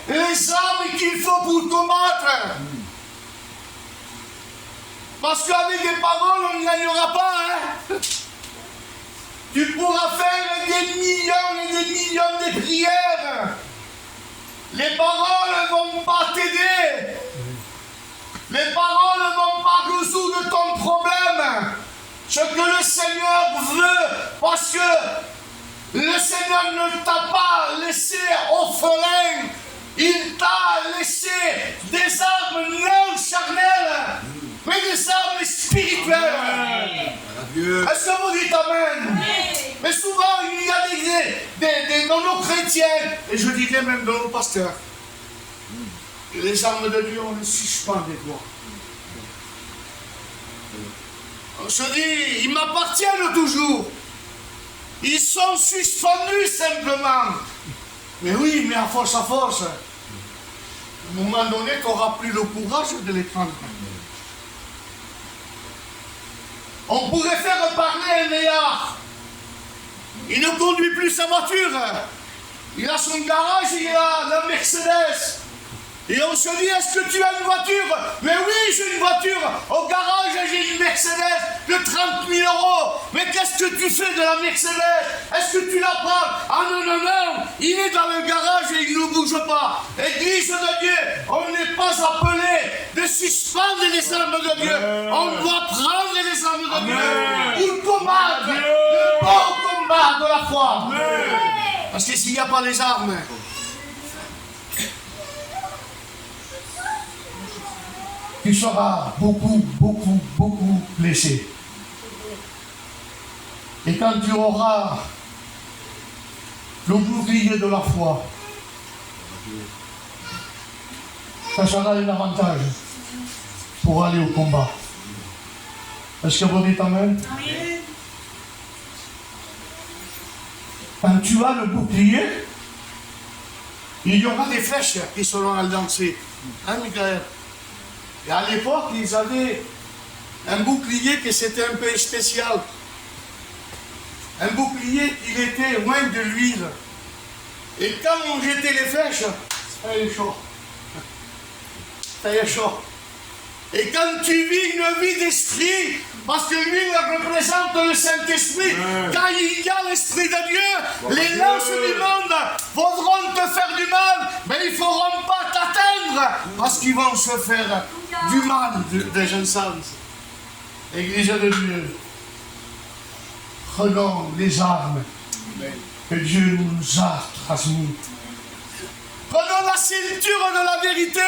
Les armes qu'il faut pour combattre. Parce qu'avec des paroles, on ne gagnera pas. Hein? Tu pourras faire des millions et des millions de prières. Les paroles ne vont pas t'aider. Les paroles ne vont pas résoudre ton problème. Ce que le Seigneur veut, parce que le Seigneur ne t'a pas laissé orphelin. Il t'a laissé des armes non charnelles. Mais des armes spirituelles. Est-ce que vous dites Amen? Mais souvent, il y a des non-chrétiens, et je dirais même de nos pasteurs, les armes de Dieu, on ne suspend des doigts. On se dit, ils m'appartiennent toujours. Ils sont suspendus simplement. Mais oui, mais à force, à un moment donné, tu n'auras plus le courage de les prendre. On pourrait faire parler un vieillard. Il ne conduit plus sa voiture. Il a son garage, il a la Mercedes. Et on se dit, est-ce que tu as une voiture? Mais oui, j'ai une voiture. Au garage, j'ai une Mercedes de 30 000 €. Mais qu'est-ce que tu fais de la Mercedes? Est-ce que tu la prends? Ah non, non, non. Il est dans le garage et il ne bouge pas. Église de Dieu, on n'est pas appelé de suspendre les armes de Dieu. On doit prendre les armes de Dieu pour combattre le bon combat de la foi. Parce que s'il n'y a pas les armes, tu seras beaucoup blessé. Et quand tu auras le bouclier de la foi, ça sera un avantage pour aller au combat. Est-ce que vous dites Amen? Quand tu as le bouclier, il y aura des flèches qui seront à lancer. Hein, Michael? Et à l'époque, ils avaient un bouclier qui c'était un peu spécial. Un bouclier, il était loin de l'huile. Et quand on jetait les flèches, ça y est chaud. Ça y est chaud. Et quand tu vis une vie d'esprit, parce que l'huile représente le Saint-Esprit, quand il y a l'Esprit de Dieu, les lances du monde voudront te faire du mal, mais ils ne feront pas t'atteindre, parce qu'ils vont se faire du mal des incenses. Église de Dieu, prenons les armes que Dieu nous a transmises. Prenons la ceinture de la vérité.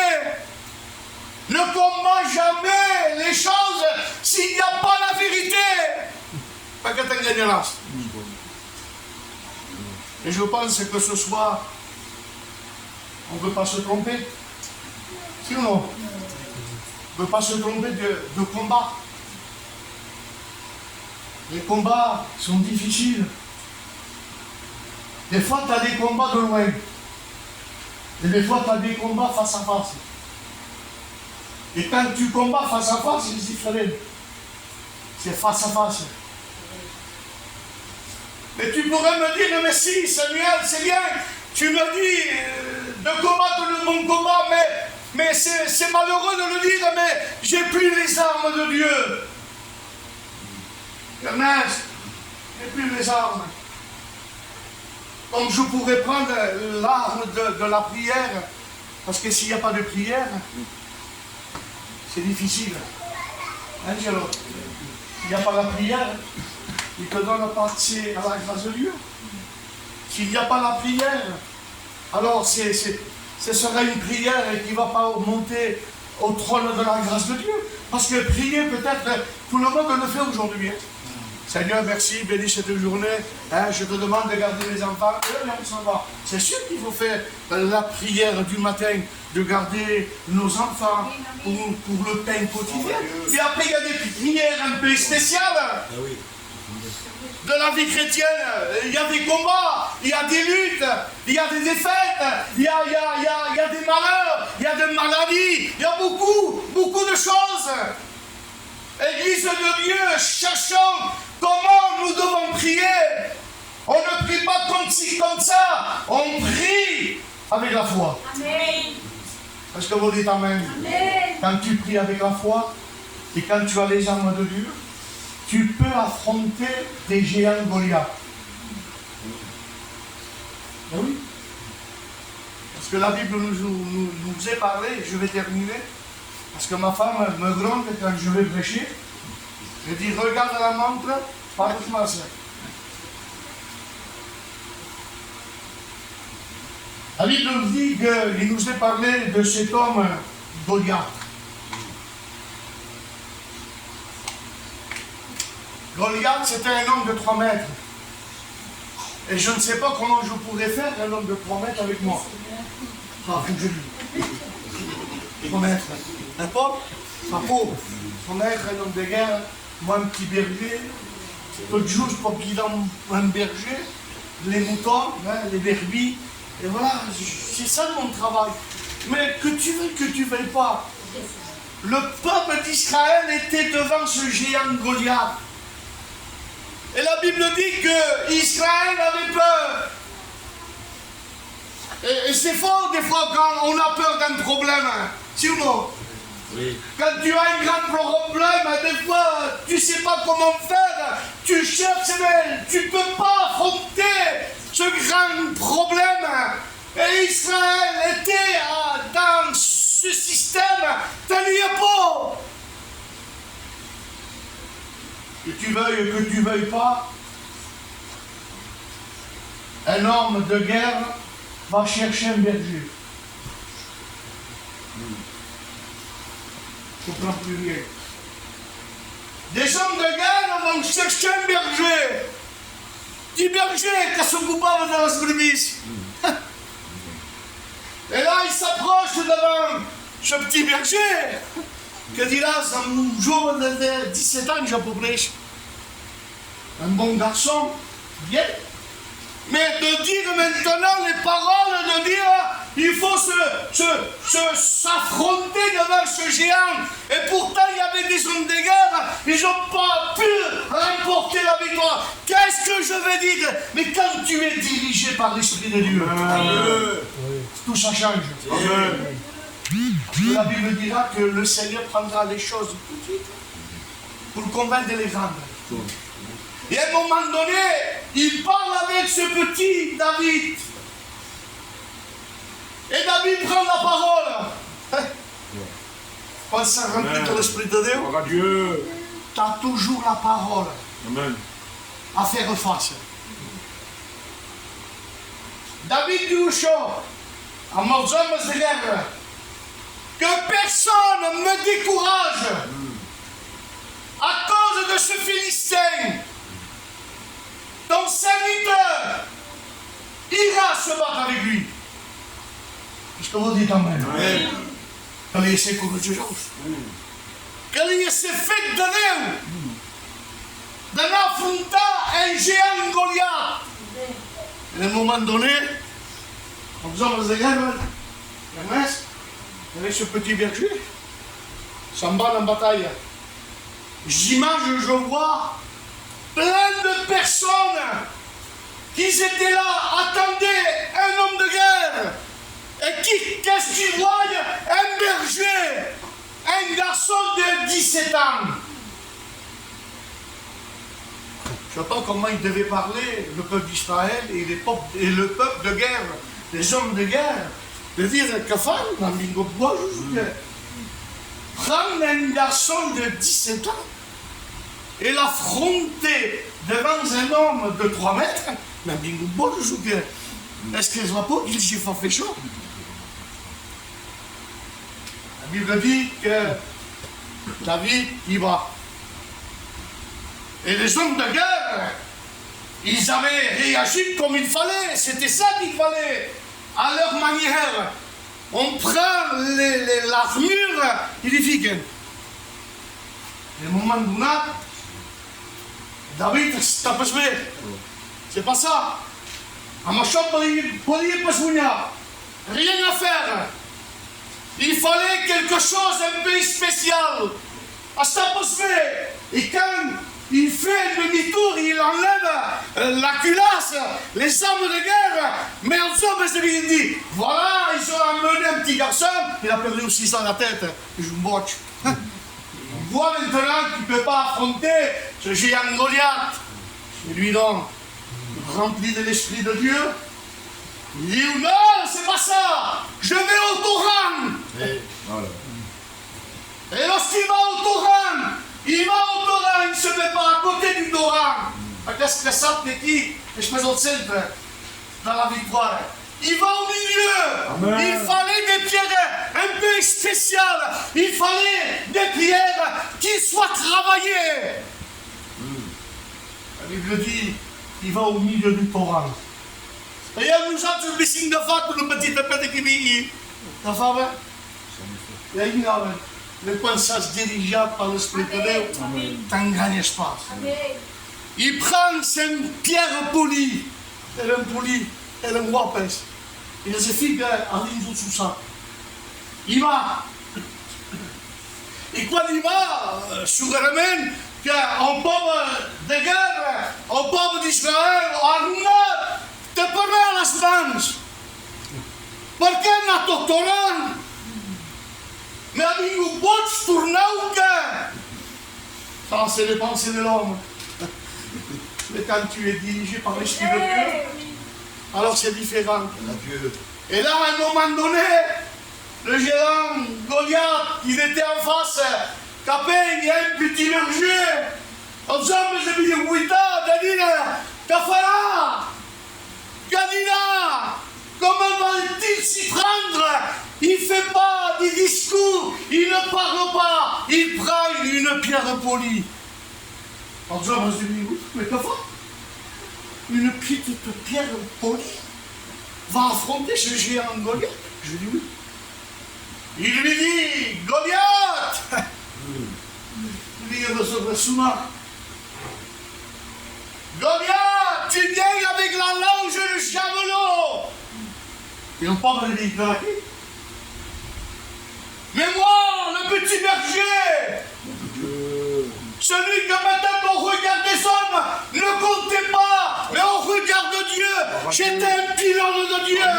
Ne combat jamais les choses s'il n'y a pas la vérité. Pas que tu gagneras. Et je pense que ce soir, on ne peut pas se tromper. Si ou non? On ne peut pas se tromper de combat. Les combats sont difficiles. Des fois, tu as des combats de loin. Et des fois, tu as des combats face à face. Et quand tu combats face à face, c'est différent. C'est face à face. Mais tu pourrais me dire, mais si, Samuel, c'est bien. Tu me dis de combattre le bon combat, mais c'est malheureux de le dire, mais j'ai plus les armes de Dieu. Ernest, j'ai plus les armes. Donc je pourrais prendre l'arme de la prière, parce que s'il n'y a pas de prière, c'est difficile. Angelo, il n'y a pas la prière, il te donne pas accès à la grâce de Dieu. S'il n'y a pas la prière, alors ce sera une prière qui ne va pas monter au trône de la grâce de Dieu. Parce que prier, peut-être, tout le monde le fait aujourd'hui. Seigneur, merci, bénis cette journée. Je te demande de garder les enfants. On s'en va. C'est sûr qu'il faut faire la prière du matin, de garder nos enfants pour le pain quotidien. Puis après, il y a des prières un peu spéciales. De la vie chrétienne, il y a des combats, il y a des luttes, il y a des défaites, il y a des malheurs, il y a des maladies, il y a beaucoup de choses. Église de Dieu, cherchons comment nous devons prier. On ne prie pas comme ci, comme ça, on prie avec la foi. Amen. Est-ce que vous dites Amen? Amen. Quand tu pries avec la foi et quand tu as les armes de Dieu, tu peux affronter des géants Goliath. Ben oui. Parce que la Bible nous est parlé, je vais terminer, parce que ma femme me gronde quand je vais prêcher. Je dis, regarde la montre, pas de français. La Bible nous dit qu'il nous est parlé de cet homme Goliath. Goliath, c'était un homme de 3 mètres. Et je ne sais pas comment je pourrais faire un homme de 3 mètres avec moi. Ah, faut que je lui. 3 mètres. N'importe. Pas pauvre. 3 mètres, un homme de guerre. Moi, un petit berger. L'autre jour, je prends dans un berger. Les moutons, les brebis. Et voilà, c'est ça mon travail. Mais que tu veuilles pas. Le peuple d'Israël était devant ce géant Goliath. Et la Bible dit que Israël avait peur. Et c'est fort des fois quand on a peur d'un problème. Si ou non? Oui. Quand tu as un grand problème, des fois tu ne sais pas comment faire. Tu cherches, mais tu ne peux pas affronter ce grand problème. Et Israël était dans ce système. Tu n'y es pas. Que tu veuilles pas, un homme de guerre va chercher un berger. Je ne comprends plus rien. Des hommes de guerre vont chercher un berger. Petit berger qui sont coupables de la brebis. Et là, il s'approche devant ce petit berger. Que dira un jour de 17 ans, j'ai à peu près. Un bon garçon, bien. Mais de dire maintenant les paroles, de dire il faut s'affronter devant ce géant. Et pourtant, il y avait des hommes de guerre, ils n'ont pas pu remporter la victoire. Qu'est-ce que je veux dire? Mais quand tu es dirigé par l'Esprit de Dieu, tout ça change. Amen. La Bible dira que le Seigneur prendra les choses petites pour convaincre les grandes. Et à un moment donné, il parle avec ce petit David. Et David prend la parole. Quand ça remplit de l'Esprit de Dieu, tu as toujours la parole. Amen. À faire face. David dit aux choses, à nos hommes de guerre, que personne ne me décourage à cause de ce Philistin. Ton serviteur ira se battre avec lui. Qu'est-ce que vous dites Amen? Qu'elle ait ses cours de Jésus. Qu'elle ait ses fêtes de Dieu. D'en affronter un géant Goliath. Et à un moment donné, aux hommes de guerre, la messe, avec ce petit berger, s'emballe en bataille. J'imagine, je vois plein de personnes qui étaient là, attendaient un homme de guerre. Et qu'est-ce qu'ils voient? Un berger, un garçon de 17 ans. Je ne sais pas comment il devait parler, le peuple d'Israël et le peuple de guerre, les hommes de guerre. De dire que femme, dans le bingo de bois, prendre un garçon de 17 ans et l'affronter devant un homme de 3 mètres, mais bien bon, je joue que. Est-ce que je vois pas qu'il s'est fait chaud? La Bible dit que David y va. Et les hommes de guerre, ils avaient réagi comme il fallait. C'était ça qu'il fallait. À leur manière. On prend l'armure édifique. Et au moment donné, David s'est pas joué. C'est pas ça. À ma chambre, il pas rien à faire. Il fallait quelque chose un peu spécial. À ça pas fait. Et quand il fait demi-tour, il enlève la culasse, les armes de guerre. Mais ensemble, il dit, voilà, ils ont amené un petit garçon. Il a perdu aussi ça la tête. Il joue une botche. Il voit maintenant qu'il ne peut pas affronter ce géant Goliath. Et lui, non, rempli de l'Esprit de Dieu. Il dit, non, c'est pas ça. Je vais au torrent. Et lorsqu'il va au torrent, il ne se met pas à côté du torrent. Qu'est-ce que ça te dit? Je présente sempre dans la victoire. Il va au milieu. Amen. Il fallait des pierres un peu spéciales. Il fallait des pierres qui soient travaillées. La Bible dit, il va au milieu du torrent. Et il nous a un bisschen de fat pour une petite pète qui vit. T'as faim? Il y a une ave. Mais quand ça se dirige par l'Esprit de Dieu, t'en gagnes pas. Il prend ses pierres polies. Elle est polie, elle est guapes. Il se fixe à l'île sous ça. Il va. Et quand il va, sûrement, qu'un peuple de guerre, un peuple d'Israël, Aruna, te permet à las mans. Perquè na totoran. Mais a ningú pots tornar un que. Ça, c'est les pensées de l'homme. Mais quand tu es dirigé par l'Esprit de Dieu, alors c'est différent. Et là, à un moment donné, le géant Goliath, il était en face. Capé, il y a un petit berger. Ensemble, je me dis, Ouïta, Danina, Kafala, Gadina, comment va-t-il s'y prendre? Il ne fait pas des discours, il ne parle pas, il prend une pierre polie. Ensemble, je me dis, mais Kafa, une petite pierre polie va affronter ce géant Goliath? Je dis oui. Il lui dit, Goliath! Il dit, Goliath, tu viens avec la longe du javelot! Et on parle de l'Irak. Mais moi, le petit berger, celui que maintenant on regarde des hommes, ne comptez pas, mais on regarde Dieu. J'étais un pilote de Dieu.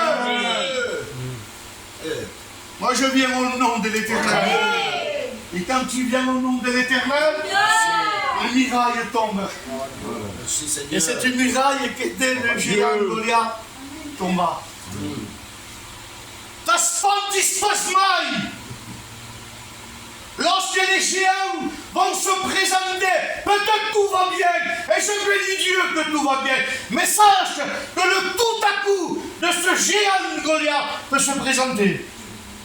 Moi, je viens au nom de l'Éternel. Et quand tu viens au nom de l'Éternel, une muraille tombe. Et c'est une muraille qui était le géant Goliath tomba. Das fand ich pas mal. Lorsque les géants vont se présenter, peut-être tout va bien, et je bénis Dieu que tout va bien, mais sache que le tout à coup de ce géant Goliath peut se présenter.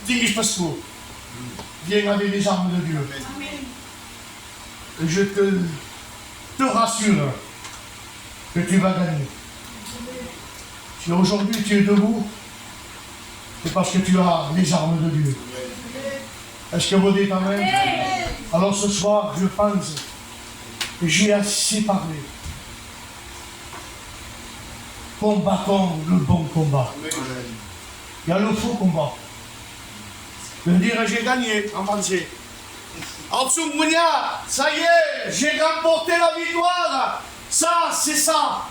Dis-je pas ce coup. Viens avec les armes de Dieu. Et je te rassure que tu vas gagner. Si aujourd'hui tu es debout, c'est parce que tu as les armes de Dieu. Est-ce que vous dites amen? Alors ce soir, je pense que j'ai assez parlé. Combattons le bon combat. Il y a le faux combat. De dire j'ai gagné en français. Absumounia, ça y est, j'ai remporté la victoire. Ça, c'est ça.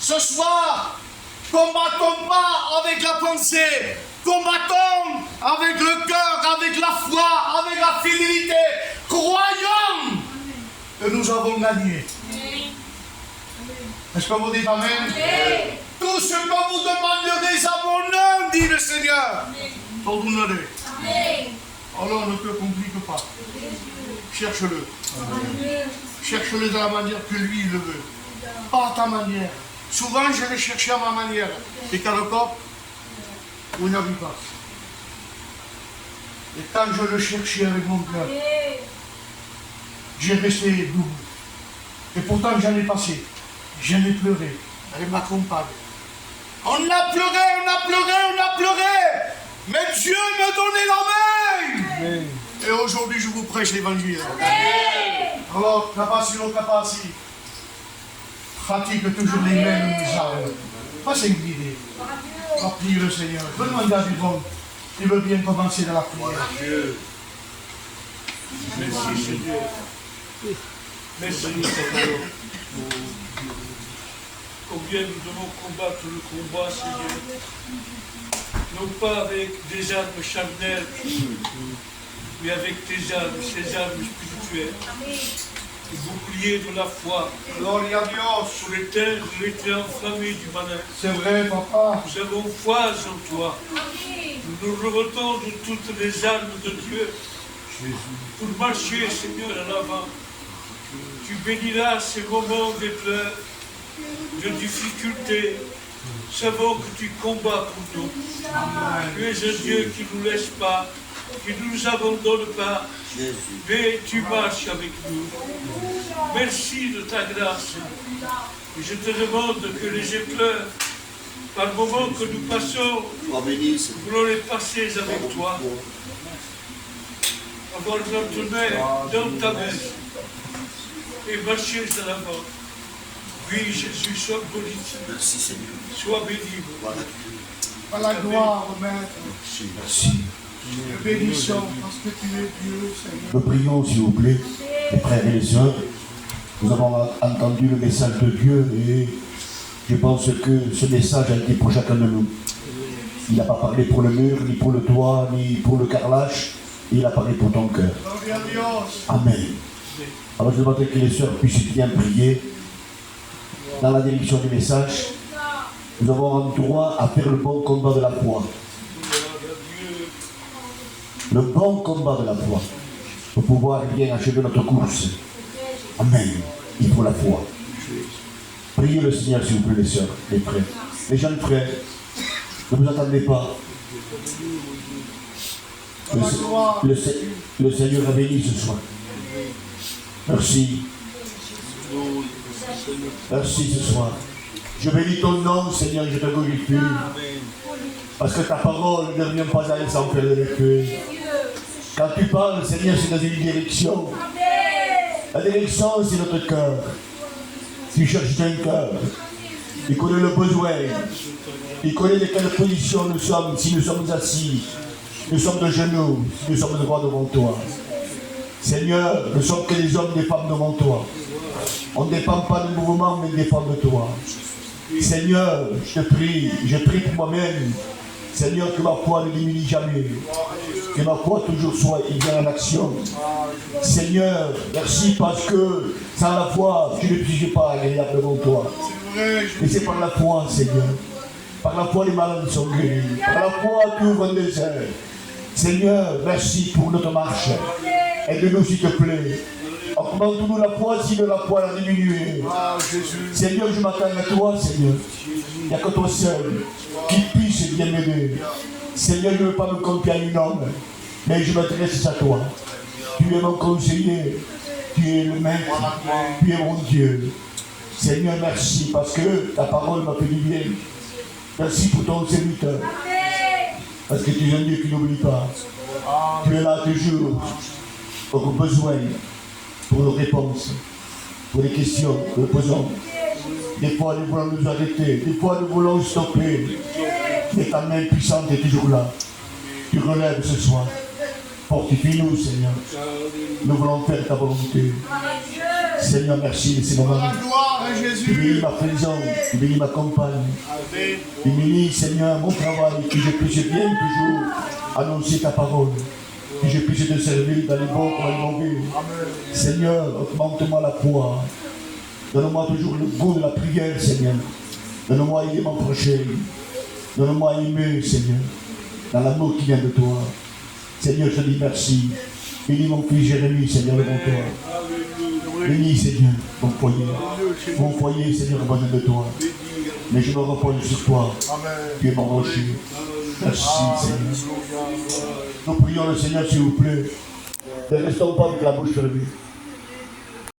Ce soir, combattons pas avec la pensée. Combattons avec le cœur, avec la foi, avec la fidélité. Croyons que nous avons gagné. Est-ce que vous dites amen? Tout ce que vous demanderez à mon nom, dit le Seigneur, vous donnerez. Alors ne te complique pas. Cherche-le. Cherche-le de la manière que lui il le veut. pas à ta manière. Souvent, je l'ai cherché à ma manière. Et t'as le corps, on n'arrive pas. Et quand je le cherchais avec mon cœur, j'ai resté debout. Et pourtant, j'en ai passé. J'en ai pleuré avec ma compagne. On a pleuré, on a pleuré, on a pleuré. Mais Dieu me donnait la main. Et aujourd'hui, je vous prêche l'évangile. Alors, capacino capacity. Fatigue toujours les mêmes armes. Pas s'inquiéter. Va prier le Seigneur. Je demande à du bon. Il veut bien commencer dans la prière. Merci Seigneur. Merci Seigneur. Combien nous devons combattre le combat, Seigneur. Non pas avec des armes charnelles, mais avec tes armes, ces armes spirituelles. Le bouclier de la foi. Gloria a Dios. Sur l'éternel enflammé du malin. C'est vrai, papa. Nous avons foi en toi. Nous nous remettons de toutes les armes de Dieu pour marcher, Seigneur, en avant. Tu béniras ces moments d'épreuve, de difficulté. Savons que tu combats pour nous. Tu es un Dieu qui ne nous laisse pas, qui ne nous abandonne pas, mais tu marches avec nous. Merci de ta grâce. Et je te demande que les épreuves, par le moment que nous passons, nous voulons les passer avec toi. Avoir notre main dans ta main et marcher en avant. Oui, Jésus, sois béni. Merci Seigneur. Sois béni. À la gloire, Maître. Merci. Nous bénissons parce que tu es Dieu, Seigneur. Nous prions, s'il vous plaît, les frères et les sœurs. Nous avons entendu le message de Dieu et je pense que ce message a été pour chacun de nous. Il n'a pas parlé pour le mur, ni pour le toit, ni pour le carrelage. Il a parlé pour ton cœur. Gloria a Dios. Amen. Alors je demanderai que les sœurs puissent bien prier dans la direction du message. Nous avons un droit à faire le bon combat de la foi. Le bon combat de la foi. Pour pouvoir bien achever notre course. Amen. Il faut la foi. Priez le Seigneur, s'il vous plaît, les sœurs, les frères. Les jeunes frères, ne vous attendez pas. Le Seigneur a béni ce soir. Merci. Merci ce soir. Je bénis ton nom, Seigneur, je te glorifie. Parce que ta parole ne revient pas à elle sans faire de l'effet. Quand tu parles, Seigneur, c'est dans une direction. La direction, c'est notre cœur. Tu cherches un cœur. Il connaît le besoin. Il connaît de quelle position nous sommes. Si nous sommes assis, nous sommes de genoux, si nous sommes droits devant toi. Seigneur, nous sommes que des hommes et des femmes devant toi. On ne dépend pas du mouvement, mais on dépend de toi. Seigneur, je prie pour moi-même. Seigneur, que ma foi ne diminue jamais. Que ma foi toujours soit égale en action. Seigneur, merci parce que sans la foi, tu ne suis pas agréable devant toi. Et c'est par la foi, Seigneur. Par la foi, les malades sont guéris. Par la foi, tu ouvres un désert. Seigneur, merci pour notre marche. Aide-nous, s'il te plaît. Augmente-nous la foi si de la foi a diminué. Seigneur, je m'attends à toi, Seigneur. Il n'y a que toi seul qui puisse bien m'aider. Seigneur, je ne veux pas me confier à un homme, mais je m'adresse à toi. Tu es mon conseiller, tu es le maître, tu es mon Dieu. Seigneur, merci parce que ta parole m'a fait du bien. Merci pour ton serviteur. Parce que tu es un Dieu qui n'oublie pas. Tu es là toujours pour nos besoins, pour nos réponses, pour les questions que nous posons. Des fois, nous voulons nous arrêter. Des fois, nous voulons stopper. Mais ta main puissante est toujours là. Tu relèves ce soir. Fortifie-nous, Seigneur. Nous voulons faire ta volonté. Seigneur, merci de ces moments. Tu bénis ma prison, tu bénis ma compagne. Tu bénis, Seigneur, mon travail, que je puisse bien toujours annoncer ta parole. Que je puisse te servir dans les bons comme les mauvais. Seigneur, augmente-moi la foi. Donne-moi toujours le goût de la prière, Seigneur. Donne-moi à aimer mon prochain. Donne-moi à aimer, Seigneur, dans l'amour qui vient de toi. Seigneur, je te dis merci. Bénis mon fils Jérémie, Seigneur, devant toi. Bénis, Seigneur, mon foyer. Mon foyer, Seigneur, a besoin de toi. Mais je me repose sur toi. Tu es mon rocher. Merci, Seigneur. Nous prions le Seigneur, s'il vous plaît. Ne restons pas avec la bouche fermée.